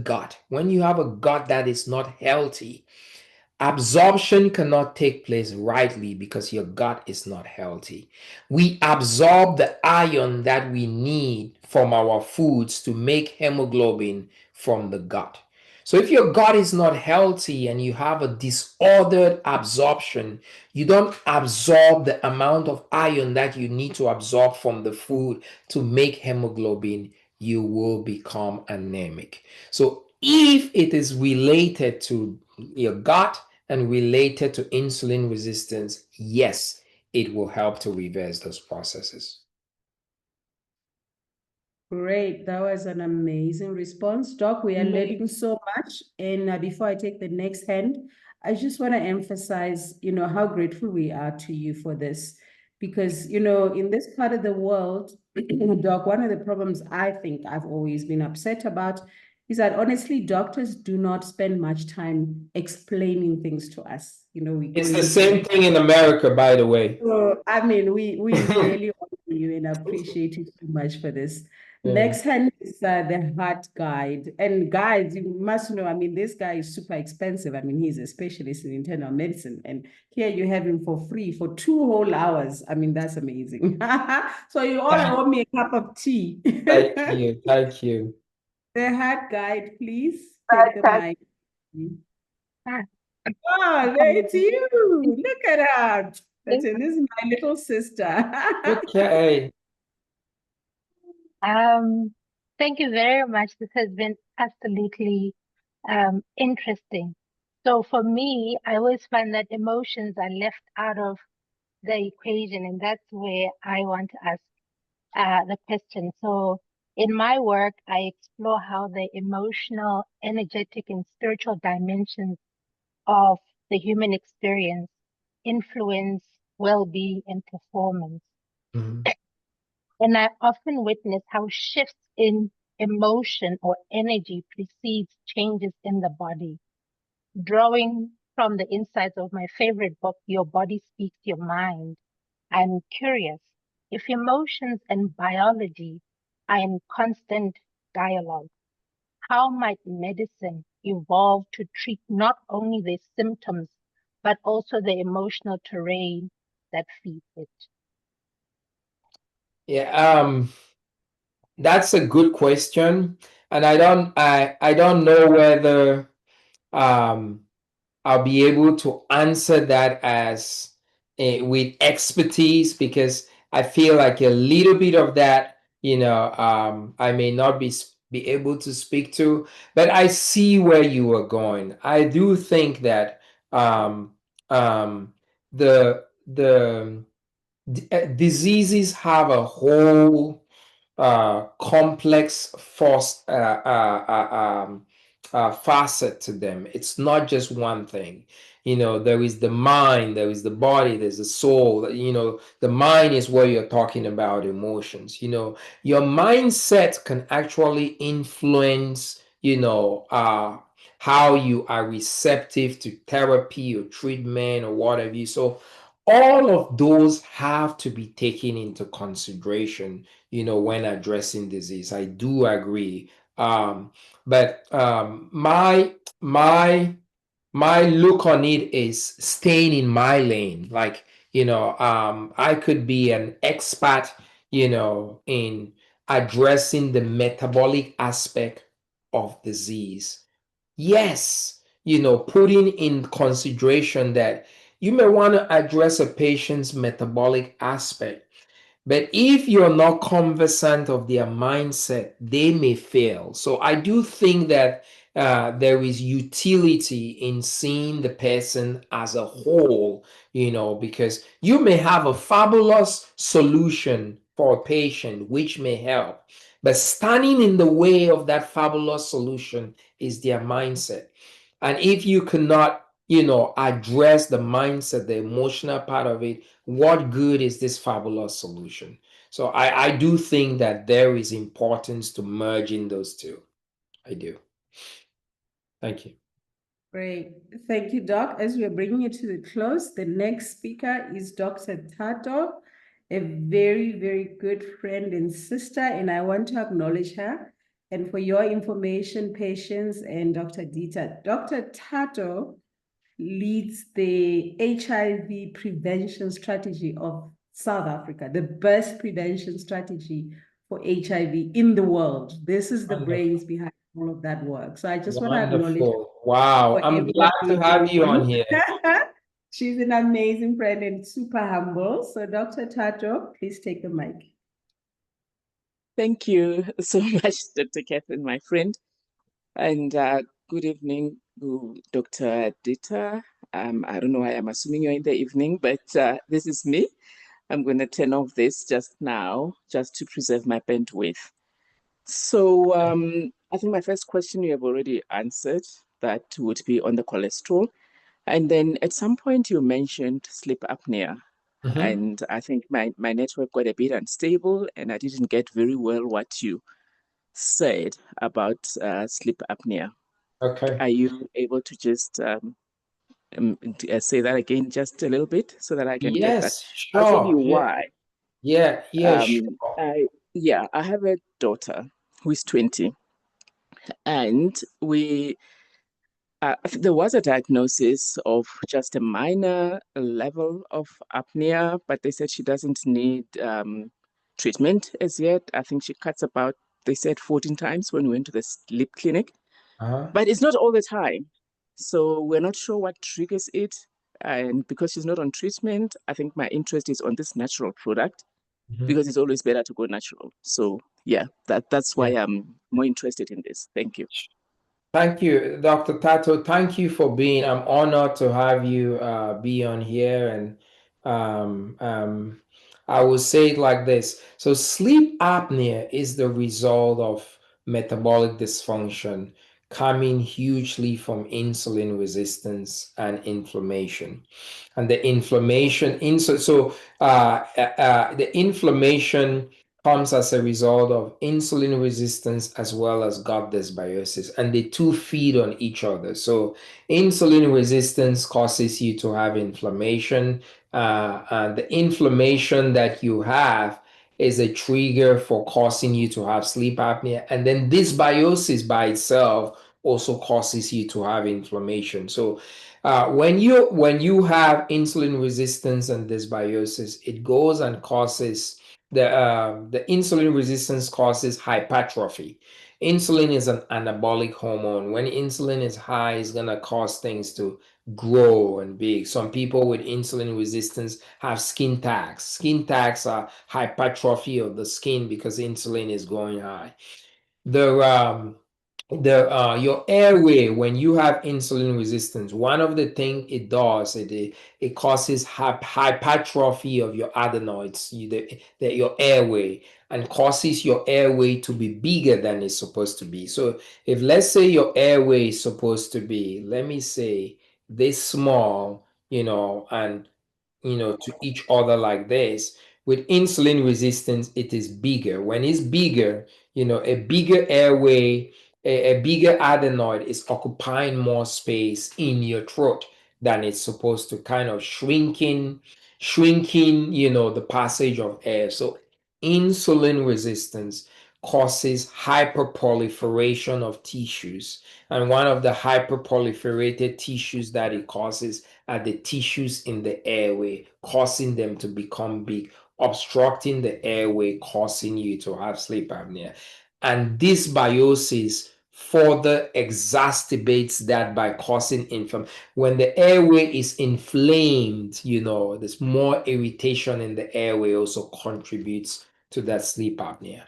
gut, when you have a gut that is not healthy, absorption cannot take place rightly because your gut is not healthy. We absorb the iron that we need from our foods to make hemoglobin from the gut. So if your gut is not healthy and you have a disordered absorption, you don't absorb the amount of iron that you need to absorb from the food to make hemoglobin, you will become anemic. So if it is related to your gut and related to insulin resistance, yes, it will help to reverse those processes. Great. That was an amazing response. Doc, we are learning so much. And before I take the next hand, I just want to emphasize, how grateful we are to you for this. Because, in this part of the world, Doc, one of the problems I think I've always been upset about is that honestly, doctors do not spend much time explaining things to us. We go It's the into same thing in America, by the way. So, we really honor you and appreciate you so much for this. Yeah. Next hand is the heart guide. And guys, you must know, this guy is super expensive. He's a specialist in internal medicine. And here you have him for free for 2 whole hours. That's amazing. So you all owe me a cup of tea. Thank you. The heart guide, please take the mic. Oh, it's you. Look at her. This is my little sister. Okay. Thank you very much. This has been absolutely interesting. So for me, I always find that emotions are left out of the equation, and that's where I want to ask the question. So in my work, I explore how the emotional, energetic, and spiritual dimensions of the human experience influence well-being and performance. Mhm. And I often witness how shifts in emotion or energy precedes changes in the body. Drawing from the insights of my favorite book, Your Body Speaks Your Mind, I'm curious if emotions and biology are in constant dialogue. How might medicine evolve to treat not only the symptoms, but also the emotional terrain that feeds it? Yeah, that's a good question, and I don't know whether um I'll be able to answer that as with expertise, because I feel like a little bit of that, I may not be able to speak to, but I see where you are going. I do think that um, um, the diseases have a whole complex force facet to them. It's not just one thing. There is the mind, there is the body, there's the soul. The mind is where you're talking about emotions. Your mindset can actually influence, how you are receptive to therapy or treatment or whatever you. So all of those have to be taken into consideration, when addressing disease. I do agree. But my look on it is staying in my lane. Like, I could be an expert, in addressing the metabolic aspect of disease. Yes, putting in consideration that you may want to address a patient's metabolic aspect, but if you're not conversant of their mindset, they may fail. So I do think that there is utility in seeing the person as a whole, because you may have a fabulous solution for a patient, which may help. But standing in the way of that fabulous solution is their mindset. And if you cannot, address the mindset, the emotional part of it, what good is this fabulous solution? So I do think that there is importance to merging those two. I do. Thank you. Great. Thank you, Doc. As we are bringing it to the close, the next speaker is Dr. Thato, a very, very good friend and sister, and I want to acknowledge her. And for your information, Patience and Dr. Dita, Dr. Thato leads the HIV prevention strategy of South Africa, the best prevention strategy for HIV in the world. This is the Wonderful. brains behind all of that work. So I just want to acknowledge Wonderful. Wow. for I'm glad to everything have you on doing. here. She's an amazing friend and super humble. So Dr. Thato, please take the mic. Thank you so much, Dr. Catherine, my friend. And good evening to Dr. Dita. I don't know why I'm assuming you're in the evening, but this is me. I'm going to turn off this just now, just to preserve my bandwidth. So I think my first question you have already answered. That would be on the cholesterol. And then at some point you mentioned sleep apnea. Mhm. And I think my network got a bit unstable and I didn't get very well what you said about sleep apnea. Okay. Are you able to just say that again just a little bit so that I can get that? Yes, I'll tell you sure. why. Yeah, sure. I have a daughter who is 20, and there was a diagnosis of just a minor level of apnea, but they said she doesn't need treatment as yet. I think she cuts about, they said 14 times when we went to the sleep clinic, Uh-huh. but it's not all the time. So we're not sure what triggers it. And because she's not on treatment, I think my interest is on this natural product Mhm. because it's always better to go natural. So yeah, that's why Yeah. I'm more interested in this. Thank you. Thank you, Dr. Tato. Thank you for I'm honored to have you be on here. And I will say it like this. So sleep apnea is the result of metabolic dysfunction coming hugely from insulin resistance and inflammation. And the inflammation, the inflammation comes as a result of insulin resistance as well as gut dysbiosis, and the two feed on each other. So insulin resistance causes you to have inflammation, and the inflammation that you have is a trigger for causing you to have sleep apnea, and then dysbiosis by itself also causes you to have inflammation. So when you have insulin resistance and dysbiosis, it goes and causes the insulin resistance causes hypertrophy. Insulin is an anabolic hormone. When insulin is high, it's gonna cause things to grow and big. Some people with insulin resistance have skin tags. Skin tags are hypertrophy of the skin because insulin is going high. Your airway, when you have insulin resistance, one of the things it does, it causes hypertrophy of your adenoids, your airway, and causes your airway to be bigger than it's supposed to be. So if, let's say, your airway is supposed to be, let me say, this small, and to each other like this, with insulin resistance, it is bigger. When it's bigger, a bigger airway, a bigger adenoid is occupying more space in your throat than it's supposed to, kind of shrinking, the passage of air. So insulin resistance causes hyperproliferation of tissues. And one of the hyperproliferated tissues that it causes are the tissues in the airway, causing them to become big, obstructing the airway, causing you to have sleep apnea. And dysbiosis further exacerbates that by causing inflammation. When the airway is inflamed, there's more irritation in the airway, also contributes to that sleep apnea.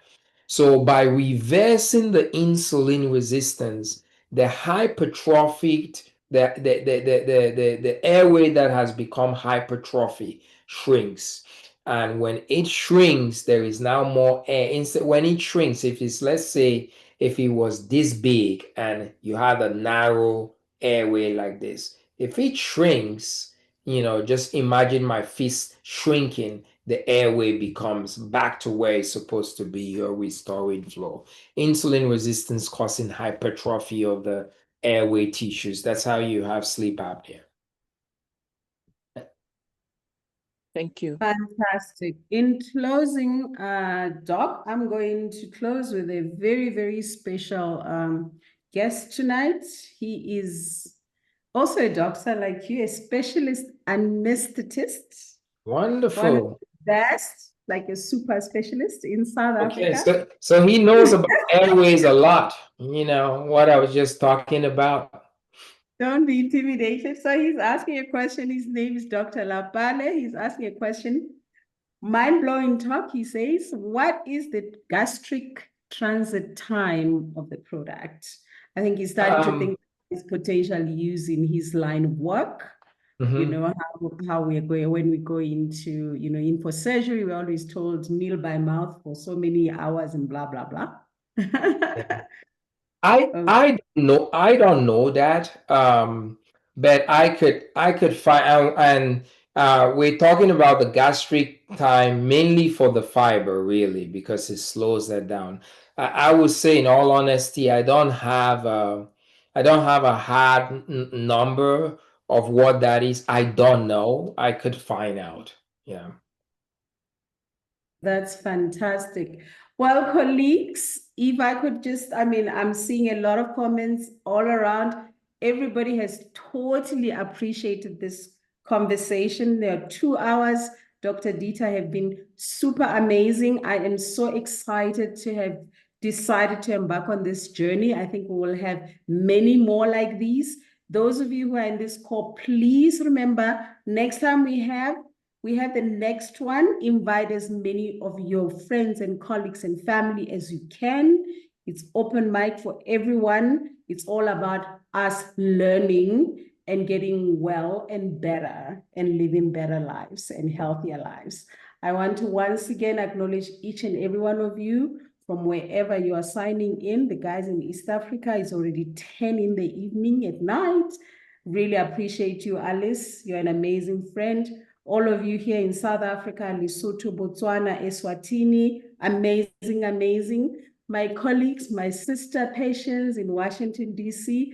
So by reversing the insulin resistance, the hypertrophied, the airway that has become hypertrophy shrinks. And when it shrinks, there is now more air. Instead, when it shrinks, if it's, let's say, if it was this big and you had a narrow airway like this, if it shrinks, just imagine my fist shrinking, the airway becomes back to where it's supposed to be. You're restoring flow. Insulin resistance causing hypertrophy of the airway tissues. That's how you have sleep apnea. Thank you. Fantastic. In closing, Doc, I'm going to close with a very, very special guest tonight. He is also a doctor like you, a specialist anesthetist. Wonderful. One of the best, like a super specialist in South Africa. So he knows about airways a lot. What I was just talking about. Don't be intimidated. So he's asking a question. His name is Dr. Lapale. He's asking a question. Mind-blowing talk, he says. What is the gastric transit time of the product? I think he started to think his potential use in his line of work. How we are going when we go into, in for surgery, we're always told kneel by mouth for so many hours and blah, blah, blah. I don't know that, but I could find, and we're talking about the gastric time mainly for the fiber, really, because it slows that down. I would say, in all honesty, I don't have a hard number of what that is. I don't know. I could find out. Yeah. That's fantastic. Well, colleagues, if I could just, I'm seeing a lot of comments all around. Everybody has totally appreciated this conversation. There are 2 hours. Dr. Dieter have been super amazing. I am so excited to have decided to embark on this journey. I think we will have many more like these. Those of you who are in this call, please remember, next time we have the next one. Invite as many of your friends and colleagues and family as you can. It's open mic for everyone. It's all about us learning and getting well and better and living better lives and healthier lives. I want to once again acknowledge each and every one of you from wherever you are signing in. The guys in East Africa, it's already 10 in the evening at night. Really appreciate you, Alice. You're an amazing friend. All of you here in South Africa, Lesotho, Botswana, Eswatini, amazing, amazing. My colleagues, my sister patients in Washington, D.C.,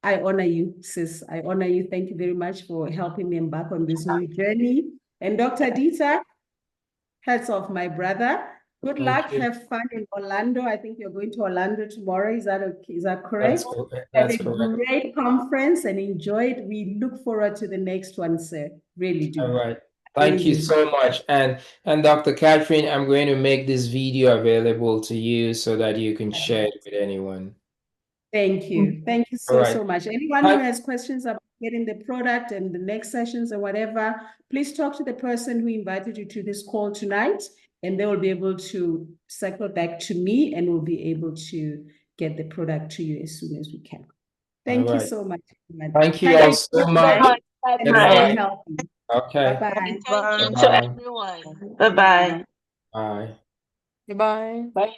I honor you, sis. I honor you. Thank you very much for helping me embark on this new journey. And Dr. Dieter, hats off, my brother. Good luck. you. Have fun in Orlando. I think you're going to Orlando tomorrow. Is that okay? Is that correct? That's Have a correct. great conference and enjoy it. We look forward to the next one, sir. Really do. All right. Thank you Amazing. so much. And Dr. Catherine, I'm going to make this video available to you so that you can share it with anyone. Thank you. Thank you All so, right. so much. Anyone who has questions about getting the product and the next sessions or whatever, please talk to the person who invited you to this call tonight, and they will be able to circle back to me, and we'll be able to get the product to you as soon as we can. Thank you right. so much. Thank you all so much. Bye Good bye. night. Okay. Bye-bye. Thank you Bye. to everyone. Bye bye. Bye. Goodbye. Bye.